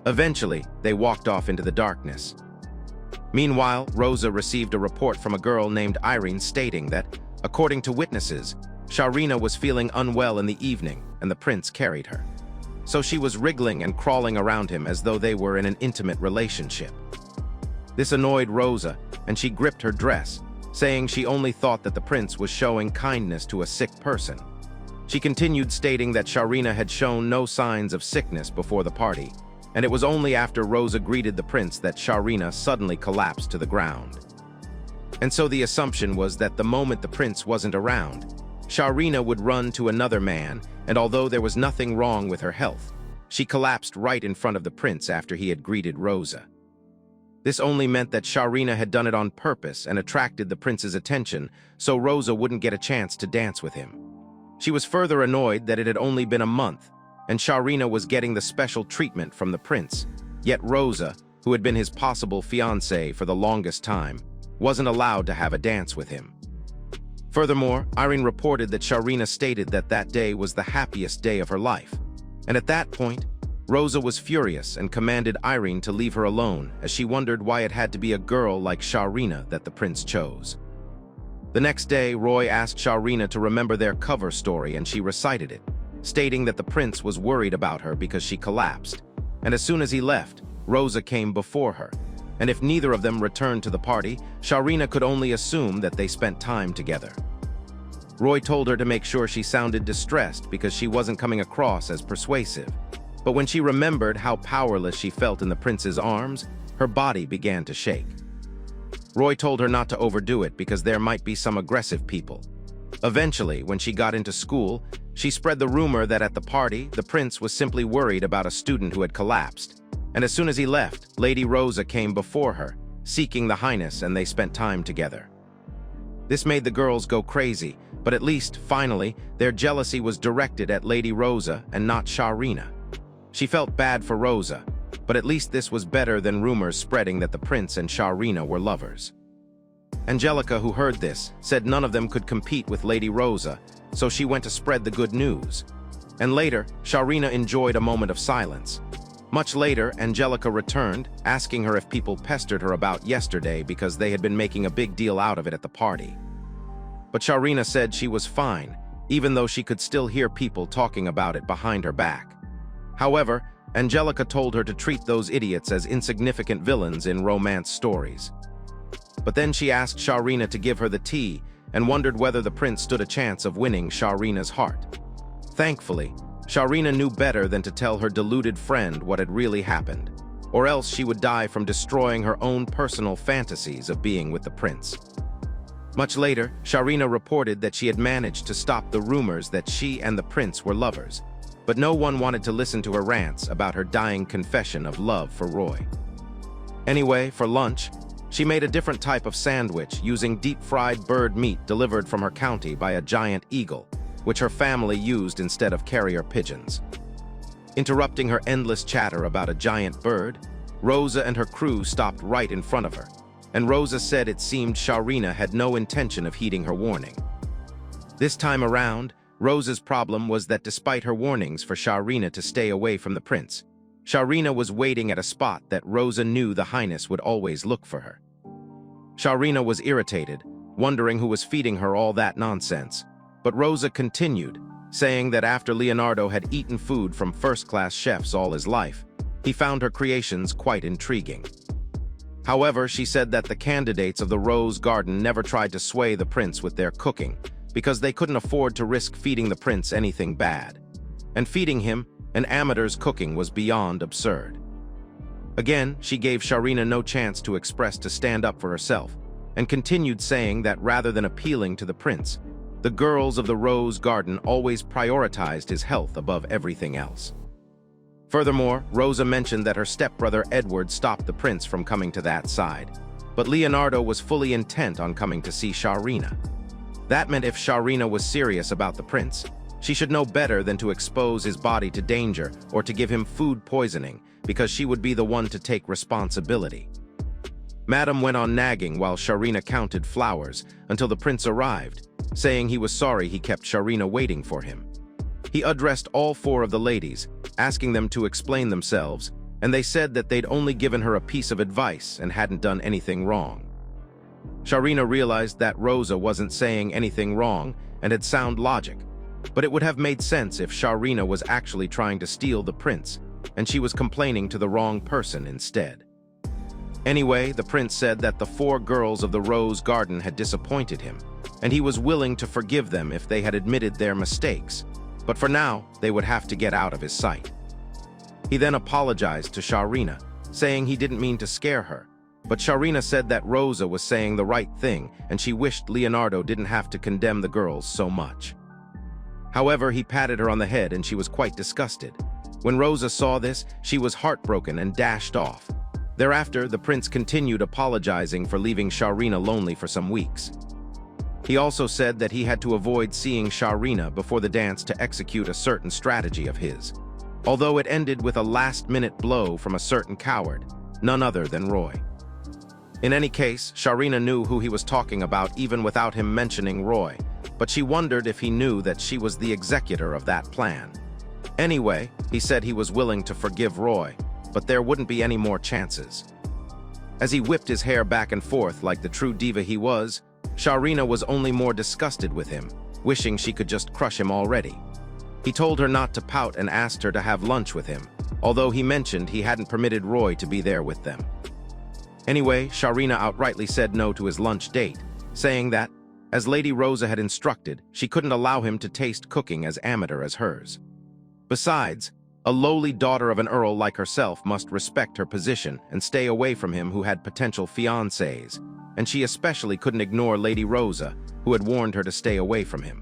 Eventually, they walked off into the darkness. Meanwhile, Rosa received a report from a girl named Irene stating that, according to witnesses, Sharina was feeling unwell in the evening and the prince carried her. So she was wriggling and crawling around him as though they were in an intimate relationship. This annoyed Rosa, and she gripped her dress, saying she only thought that the prince was showing kindness to a sick person. She continued stating that Sharina had shown no signs of sickness before the party, and it was only after Rosa greeted the prince that Sharina suddenly collapsed to the ground. And so the assumption was that the moment the prince wasn't around, Sharina would run to another man, and although there was nothing wrong with her health, she collapsed right in front of the prince after he had greeted Rosa. This only meant that Sharina had done it on purpose and attracted the prince's attention, so Rosa wouldn't get a chance to dance with him. She was further annoyed that it had only been a month, and Sharina was getting the special treatment from the prince, yet Rosa, who had been his possible fiancée for the longest time, wasn't allowed to have a dance with him. Furthermore, Irene reported that Sharina stated that that day was the happiest day of her life, and at that point, Rosa was furious and commanded Irene to leave her alone, as she wondered why it had to be a girl like Sharina that the prince chose. The next day, Roy asked Sharina to remember their cover story, and she recited it, stating that the prince was worried about her because she collapsed, and as soon as he left, Rosa came before her, and if neither of them returned to the party, Sharina could only assume that they spent time together. Roy told her to make sure she sounded distressed because she wasn't coming across as persuasive, but when she remembered how powerless she felt in the prince's arms, her body began to shake. Roy told her not to overdo it because there might be some aggressive people. Eventually, when she got into school, she spread the rumor that at the party, the prince was simply worried about a student who had collapsed, and as soon as he left, Lady Rosa came before her, seeking the highness, and they spent time together. This made the girls go crazy, but at least, finally, their jealousy was directed at Lady Rosa and not Sharina. She felt bad for Rosa, but at least this was better than rumors spreading that the prince and Sharina were lovers. Angelica, who heard this, said none of them could compete with Lady Rosa, so she went to spread the good news. And later, Sharina enjoyed a moment of silence. Much later, Angelica returned, asking her if people pestered her about yesterday because they had been making a big deal out of it at the party. But Sharina said she was fine, even though she could still hear people talking about it behind her back. However, Angelica told her to treat those idiots as insignificant villains in romance stories. But then she asked Sharina to give her the tea and wondered whether the prince stood a chance of winning Sharina's heart. Thankfully, Sharina knew better than to tell her deluded friend what had really happened, or else she would die from destroying her own personal fantasies of being with the prince. Much later, Sharina reported that she had managed to stop the rumors that she and the prince were lovers, but no one wanted to listen to her rants about her dying confession of love for Roy. Anyway, for lunch, she made a different type of sandwich using deep-fried bird meat delivered from her county by a giant eagle, which her family used instead of carrier pigeons. Interrupting her endless chatter about a giant bird, Rosa and her crew stopped right in front of her, and Rosa said it seemed Sharrina had no intention of heeding her warning. This time around, Rosa's problem was that despite her warnings for Sharrina to stay away from the prince, Sharrina was waiting at a spot that Rosa knew the Highness would always look for her. Sharrina was irritated, wondering who was feeding her all that nonsense, but Rosa continued, saying that after Leonardo had eaten food from first-class chefs all his life, he found her creations quite intriguing. However, she said that the candidates of the Rose Garden never tried to sway the prince with their cooking, because they couldn't afford to risk feeding the prince anything bad. And feeding him an amateur's cooking was beyond absurd. Again, she gave Sharrina no chance to express to stand up for herself, and continued saying that rather than appealing to the prince, the girls of the Rose Garden always prioritized his health above everything else. Furthermore, Rosa mentioned that her stepbrother Edward stopped the prince from coming to that side, but Leonardo was fully intent on coming to see Sharrina. That meant if Sharrina was serious about the prince, she should know better than to expose his body to danger or to give him food poisoning, because she would be the one to take responsibility. Madame went on nagging while Sharrina counted flowers until the prince arrived, saying he was sorry he kept Sharrina waiting for him. He addressed all four of the ladies, asking them to explain themselves, and they said that they'd only given her a piece of advice and hadn't done anything wrong. Sharrina realized that Rosa wasn't saying anything wrong and had sound logic, but it would have made sense if Sharrina was actually trying to steal the prince, and she was complaining to the wrong person instead. Anyway, the prince said that the four girls of the Rose Garden had disappointed him, and he was willing to forgive them if they had admitted their mistakes, but for now, they would have to get out of his sight. He then apologized to Sharrina, saying he didn't mean to scare her, but Sharrina said that Rosa was saying the right thing and she wished Leonardo didn't have to condemn the girls so much. However, he patted her on the head and she was quite disgusted. When Rosa saw this, she was heartbroken and dashed off. Thereafter, the prince continued apologizing for leaving Sharrina lonely for some weeks. He also said that he had to avoid seeing Sharrina before the dance to execute a certain strategy of his, although it ended with a last-minute blow from a certain coward, none other than Roy. In any case, Sharrina knew who he was talking about even without him mentioning Roy, but she wondered if he knew that she was the executor of that plan. Anyway, he said he was willing to forgive Roy, but there wouldn't be any more chances. As he whipped his hair back and forth like the true diva he was, Sharrina was only more disgusted with him, wishing she could just crush him already. He told her not to pout and asked her to have lunch with him, although he mentioned he hadn't permitted Roy to be there with them. Anyway, Sharrina outrightly said no to his lunch date, saying that, as Lady Rosa had instructed, she couldn't allow him to taste cooking as amateur as hers. Besides, a lowly daughter of an earl like herself must respect her position and stay away from him who had potential fiancés, and she especially couldn't ignore Lady Rosa, who had warned her to stay away from him.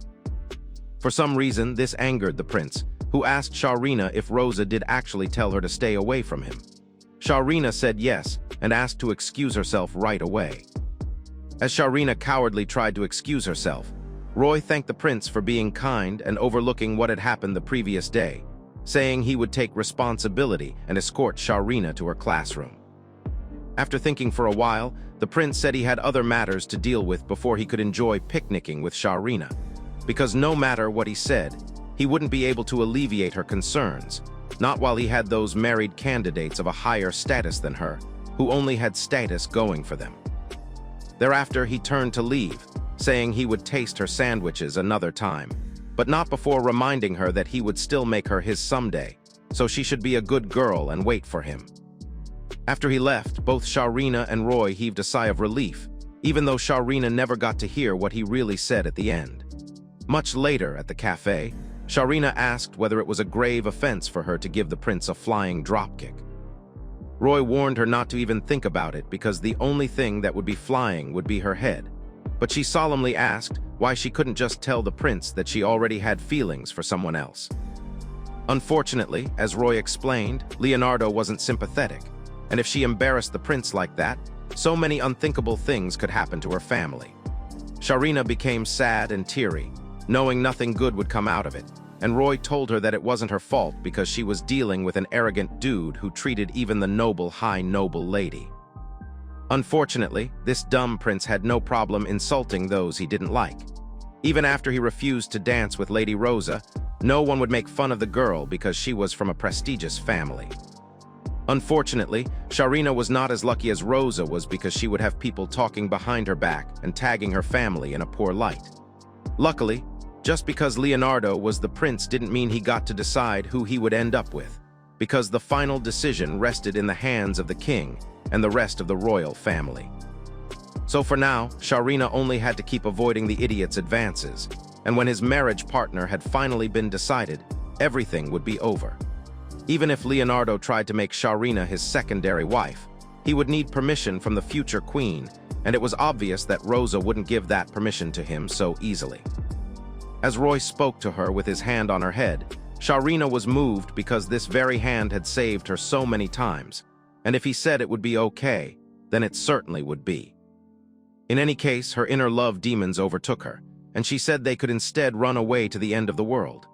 For some reason, this angered the prince, who asked Sharrina if Rosa did actually tell her to stay away from him. Sharrina said yes and asked to excuse herself right away. As Sharrina cowardly tried to excuse herself, Roy thanked the prince for being kind and overlooking what had happened the previous day, saying he would take responsibility and escort Sharrina to her classroom. After thinking for a while, the prince said he had other matters to deal with before he could enjoy picnicking with Sharrina, because no matter what he said, he wouldn't be able to alleviate her concerns, not while he had those married candidates of a higher status than her, who only had status going for them. Thereafter, he turned to leave, saying he would taste her sandwiches another time, but not before reminding her that he would still make her his someday, so she should be a good girl and wait for him. After he left, both Sharrina and Roy heaved a sigh of relief, even though Sharrina never got to hear what he really said at the end. Much later, at the cafe, Sharrina asked whether it was a grave offense for her to give the prince a flying dropkick. Roy warned her not to even think about it because the only thing that would be flying would be her head, but she solemnly asked why she couldn't just tell the prince that she already had feelings for someone else. Unfortunately, as Roy explained, Leonardo wasn't sympathetic, and if she embarrassed the prince like that, so many unthinkable things could happen to her family. Sharrina became sad and teary, knowing nothing good would come out of it, and Roy told her that it wasn't her fault because she was dealing with an arrogant dude who treated even the noble lady. Unfortunately, this dumb prince had no problem insulting those he didn't like. Even after he refused to dance with Lady Rosa, no one would make fun of the girl because she was from a prestigious family. Unfortunately, Sharina was not as lucky as Rosa was because she would have people talking behind her back and tagging her family in a poor light. Luckily, just because Leonardo was the prince didn't mean he got to decide who he would end up with, because the final decision rested in the hands of the king and the rest of the royal family. So for now, Sharina only had to keep avoiding the idiot's advances, and when his marriage partner had finally been decided, everything would be over. Even if Leonardo tried to make Sharina his secondary wife, he would need permission from the future queen, and it was obvious that Rosa wouldn't give that permission to him so easily. As Roy spoke to her with his hand on her head, Sharina was moved because this very hand had saved her so many times, and if he said it would be okay, then it certainly would be. In any case, her inner love demons overtook her, and she said they could instead run away to the end of the world.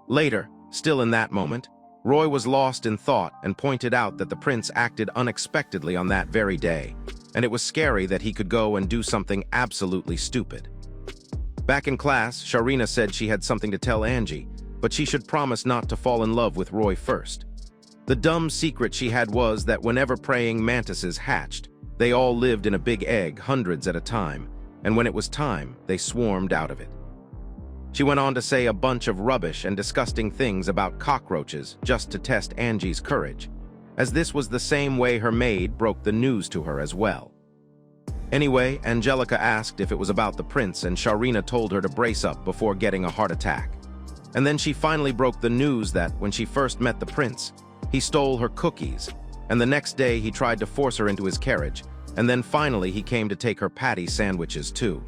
Later, still in that moment, Roy was lost in thought and pointed out that the prince acted unexpectedly on that very day, and it was scary that he could go and do something absolutely stupid. Back in class, Sharina said she had something to tell Angie, but she should promise not to fall in love with Roy first. The dumb secret she had was that whenever praying mantises hatched, they all lived in a big egg hundreds at a time, and when it was time, they swarmed out of it. She went on to say a bunch of rubbish and disgusting things about cockroaches just to test Angie's courage, as this was the same way her maid broke the news to her as well. Anyway, Angelica asked if it was about the prince, and Sharina told her to brace up before getting a heart attack. And then she finally broke the news that when she first met the prince, he stole her cookies, and the next day he tried to force her into his carriage, and then finally he came to take her patty sandwiches too.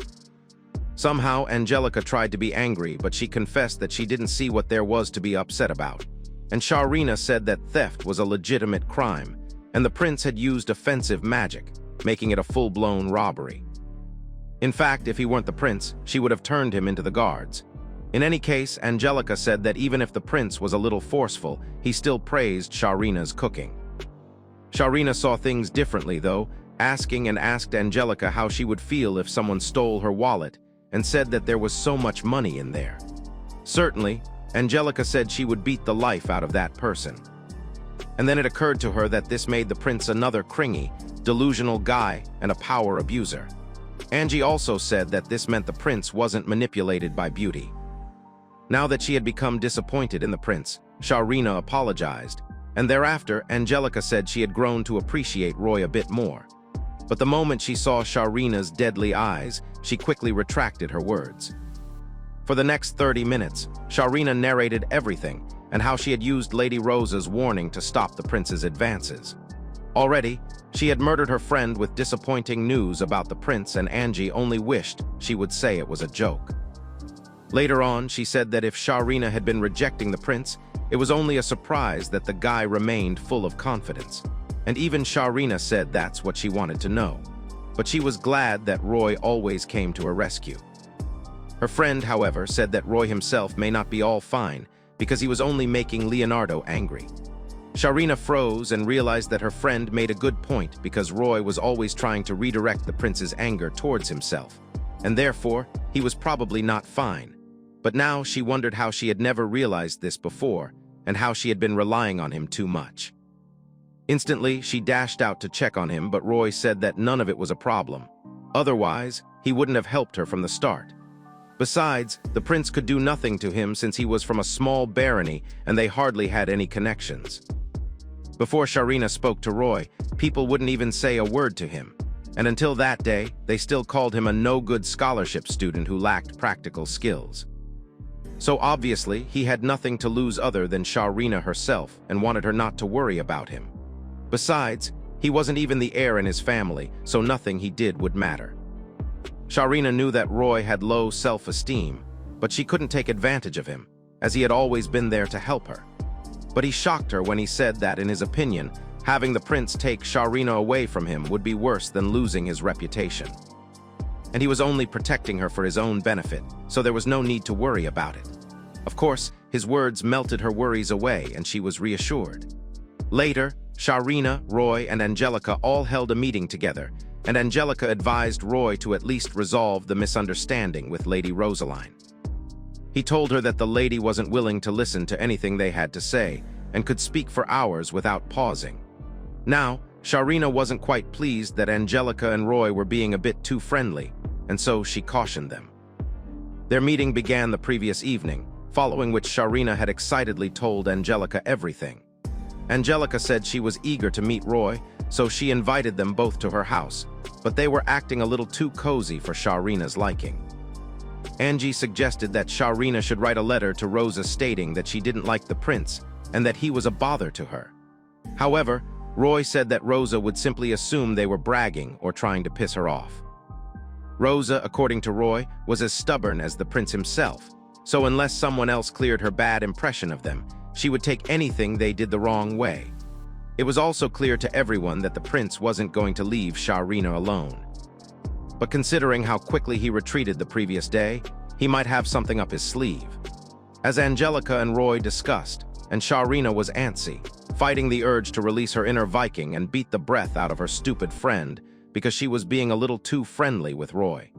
Somehow, Angelica tried to be angry, but she confessed that she didn't see what there was to be upset about. And Sharina said that theft was a legitimate crime, and the prince had used offensive magic, making it a full-blown robbery. In fact, if he weren't the prince, she would have turned him into the guards. In any case, Angelica said that even if the prince was a little forceful, he still praised Sharina's cooking. Sharina saw things differently, though, asking and asked Angelica how she would feel if someone stole her wallet, and said that there was so much money in there. Certainly, Angelica said she would beat the life out of that person. And then it occurred to her that this made the prince another cringy, delusional guy and a power abuser. Angie also said that this meant the prince wasn't manipulated by beauty. Now that she had become disappointed in the prince, Sharina apologized, and thereafter Angelica said she had grown to appreciate Roy a bit more. But the moment she saw Sharina's deadly eyes, she quickly retracted her words. For the next 30 minutes, Sharina narrated everything and how she had used Lady Rosa's warning to stop the prince's advances. Already, she had murdered her friend with disappointing news about the prince, and Angie only wished she would say it was a joke. Later on, she said that if Sharina had been rejecting the prince, it was only a surprise that the guy remained full of confidence. And even Sharina said that's what she wanted to know. But she was glad that Roy always came to her rescue. Her friend, however, said that Roy himself may not be all fine because he was only making Leonardo angry. Sharina froze and realized that her friend made a good point because Roy was always trying to redirect the prince's anger towards himself, and therefore he was probably not fine. But now she wondered how she had never realized this before and how she had been relying on him too much. Instantly, she dashed out to check on him, but Roy said that none of it was a problem. Otherwise, he wouldn't have helped her from the start. Besides, the prince could do nothing to him since he was from a small barony and they hardly had any connections. Before Sharina spoke to Roy, people wouldn't even say a word to him. And until that day, they still called him a no-good scholarship student who lacked practical skills. So obviously, he had nothing to lose other than Sharina herself and wanted her not to worry about him. Besides, he wasn't even the heir in his family, so nothing he did would matter. Sharina knew that Roy had low self-esteem, but she couldn't take advantage of him, as he had always been there to help her. But he shocked her when he said that, in his opinion, having the prince take Sharina away from him would be worse than losing his reputation. And he was only protecting her for his own benefit, so there was no need to worry about it. Of course, His words melted her worries away, and she was reassured. Later, Sharina, Roy, and Angelica all held a meeting together, and Angelica advised Roy to at least resolve the misunderstanding with Lady Rosaline. He told her that the lady wasn't willing to listen to anything they had to say, and could speak for hours without pausing. Now, Sharina wasn't quite pleased that Angelica and Roy were being a bit too friendly, and so she cautioned them. Their meeting began the previous evening, following which Sharina had excitedly told Angelica everything. Angelica said she was eager to meet Roy, so she invited them both to her house, but they were acting a little too cozy for Sharina's liking. Angie suggested that Sharina should write a letter to Rosa stating that she didn't like the prince and that he was a bother to her. However, Roy said that Rosa would simply assume they were bragging or trying to piss her off. Rosa, according to Roy, was as stubborn as the prince himself, so unless someone else cleared her bad impression of them, she would take anything they did the wrong way. It was also clear to everyone that the prince wasn't going to leave Sharina alone. But considering how quickly he retreated the previous day, he might have something up his sleeve. As Angelica and Roy discussed, and Sharina was antsy, fighting the urge to release her inner Viking and beat the breath out of her stupid friend because she was being a little too friendly with Roy.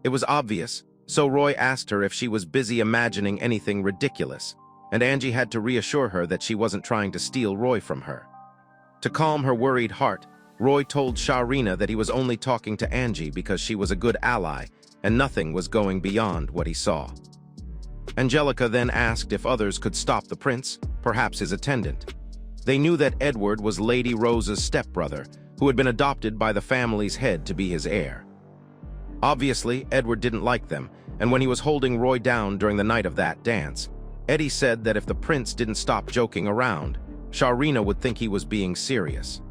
It was obvious, so Roy asked her if she was busy imagining anything ridiculous, and Angie had to reassure her that she wasn't trying to steal Roy from her. To calm her worried heart, Roy told Sharina that he was only talking to Angie because she was a good ally and nothing was going beyond what he saw. Angelica then asked if others could stop the prince, perhaps his attendant. They knew that Edward was Lady Rosa's stepbrother, who had been adopted by the family's head to be his heir. Obviously, Edward didn't like them, and when he was holding Roy down during the night of that dance, Eddie said that if the prince didn't stop joking around, Sharina would think he was being serious.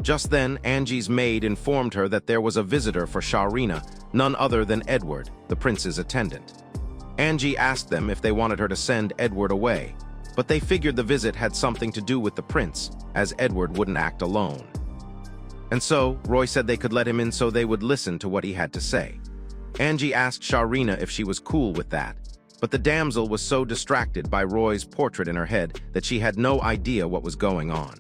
Just then, Angie's maid informed her that there was a visitor for Sharina, none other than Edward, the prince's attendant. Angie asked them if they wanted her to send Edward away, but they figured the visit had something to do with the prince, as Edward wouldn't act alone. And so, Roy said they could let him in so they would listen to what he had to say. Angie asked Sharina if she was cool with that, but the damsel was so distracted by Roy's portrait in her head that she had no idea what was going on.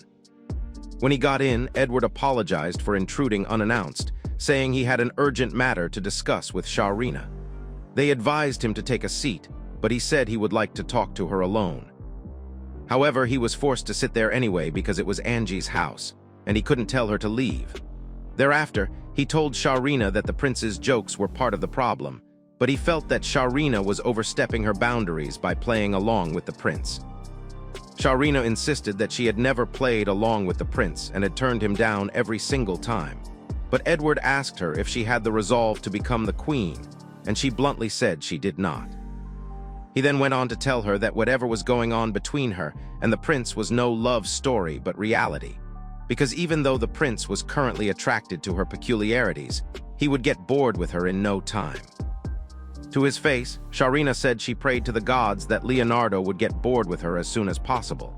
When he got in, Edward apologized for intruding unannounced, saying he had an urgent matter to discuss with Sharina. They advised him to take a seat, but he said he would like to talk to her alone. However, he was forced to sit there anyway because it was Angie's house, and he couldn't tell her to leave. Thereafter, he told Sharina that the prince's jokes were part of the problem, but he felt that Sharina was overstepping her boundaries by playing along with the prince. Sharina insisted that she had never played along with the prince and had turned him down every single time. But Edward asked her if she had the resolve to become the queen, and she bluntly said she did not. He then went on to tell her that whatever was going on between her and the prince was no love story but reality, because even though the prince was currently attracted to her peculiarities, he would get bored with her in no time. To his face, Sharina said she prayed to the gods that Leonardo would get bored with her as soon as possible.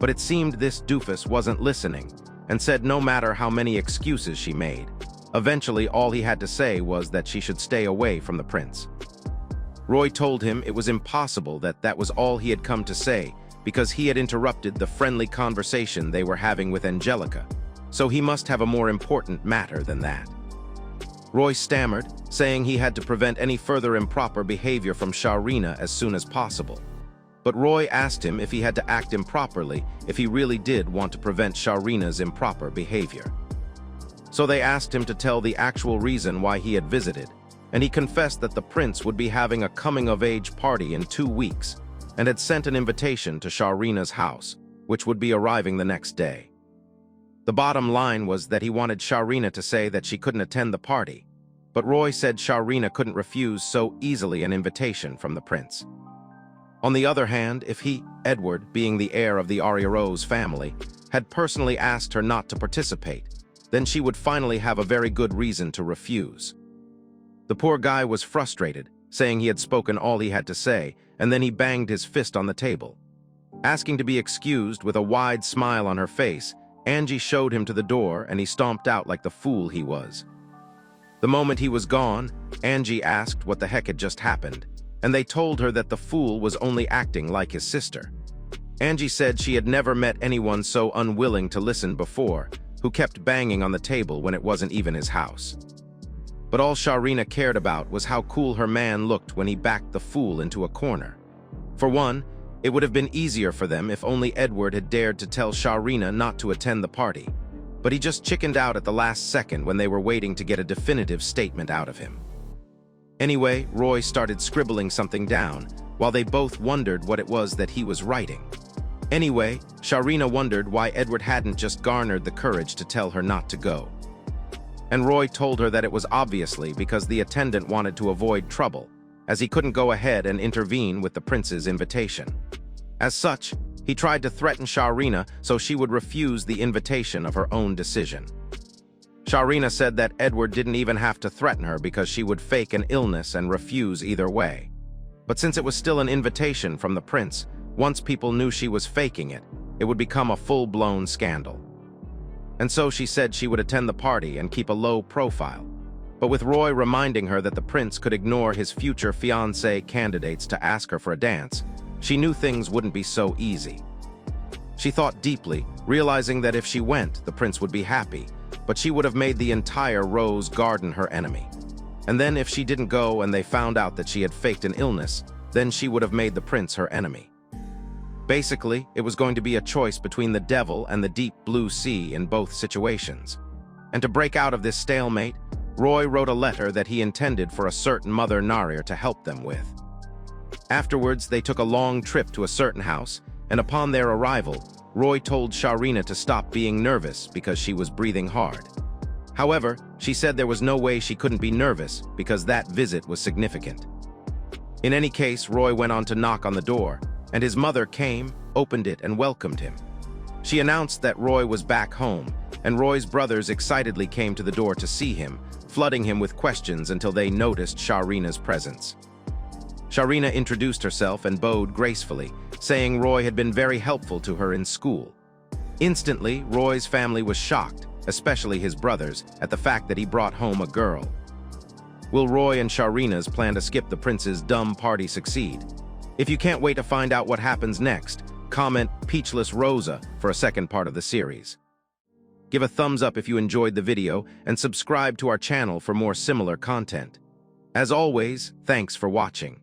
But it seemed this doofus wasn't listening, and said no matter how many excuses she made, eventually all he had to say was that she should stay away from the prince. Roy told him it was impossible that that was all he had come to say, because he had interrupted the friendly conversation they were having with Angelica, so he must have a more important matter than that. Roy stammered, saying he had to prevent any further improper behavior from Sharina as soon as possible. But Roy asked him if he had to act improperly if he really did want to prevent Sharina's improper behavior. So they asked him to tell the actual reason why he had visited, and he confessed that the prince would be having a coming-of-age party in 2 weeks and had sent an invitation to Sharina's house, which would be arriving the next day. The bottom line was that he wanted Sharina to say that she couldn't attend the party, but Roy said Sharina couldn't refuse so easily an invitation from the prince. On the other hand, if he, Edward, being the heir of the Ariarose family, had personally asked her not to participate, then she would finally have a very good reason to refuse. The poor guy was frustrated, saying he had spoken all he had to say, and then he banged his fist on the table. Asking to be excused with a wide smile on her face, Angie showed him to the door and he stomped out like the fool he was. The moment he was gone, Angie asked what the heck had just happened, and they told her that the fool was only acting like his sister. Angie said she had never met anyone so unwilling to listen before, who kept banging on the table when it wasn't even his house. But all Sharina cared about was how cool her man looked when he backed the fool into a corner. For one, it would have been easier for them if only Edward had dared to tell Sharina not to attend the party, but he just chickened out at the last second when they were waiting to get a definitive statement out of him. Anyway, Roy started scribbling something down, while they both wondered what it was that he was writing. Anyway, Sharina wondered why Edward hadn't just garnered the courage to tell her not to go. And Roy told her that it was obviously because the attendant wanted to avoid trouble, as he couldn't go ahead and intervene with the prince's invitation. As such, he tried to threaten Sharina so she would refuse the invitation of her own decision. Sharina said that Edward didn't even have to threaten her because she would fake an illness and refuse either way. But since it was still an invitation from the prince, once people knew she was faking it, it would become a full-blown scandal. And so she said she would attend the party and keep a low profile. But with Roy reminding her that the prince could ignore his future fiancé candidates to ask her for a dance, she knew things wouldn't be so easy. She thought deeply, realizing that if she went, the prince would be happy, but she would have made the entire Rose Garden her enemy. And then if she didn't go and they found out that she had faked an illness, then she would have made the prince her enemy. Basically, it was going to be a choice between the devil and the deep blue sea in both situations. And to break out of this stalemate, Roy wrote a letter that he intended for a certain Mother Narir to help them with. Afterwards, they took a long trip to a certain house, and upon their arrival, Roy told Sharina to stop being nervous because she was breathing hard. However, she said there was no way she couldn't be nervous because that visit was significant. In any case, Roy went on to knock on the door, and his mother came, opened it, and welcomed him. She announced that Roy was back home, and Roy's brothers excitedly came to the door to see him, flooding him with questions until they noticed Sharina's presence. Sharina introduced herself and bowed gracefully, saying Roy had been very helpful to her in school. Instantly, Roy's family was shocked, especially his brothers, at the fact that he brought home a girl. Will Roy and Sharina's plan to skip the prince's dumb party succeed? If you can't wait to find out what happens next, comment Peachless Rosa for a second part of the series. Give a thumbs up if you enjoyed the video and subscribe to our channel for more similar content. As always, thanks for watching.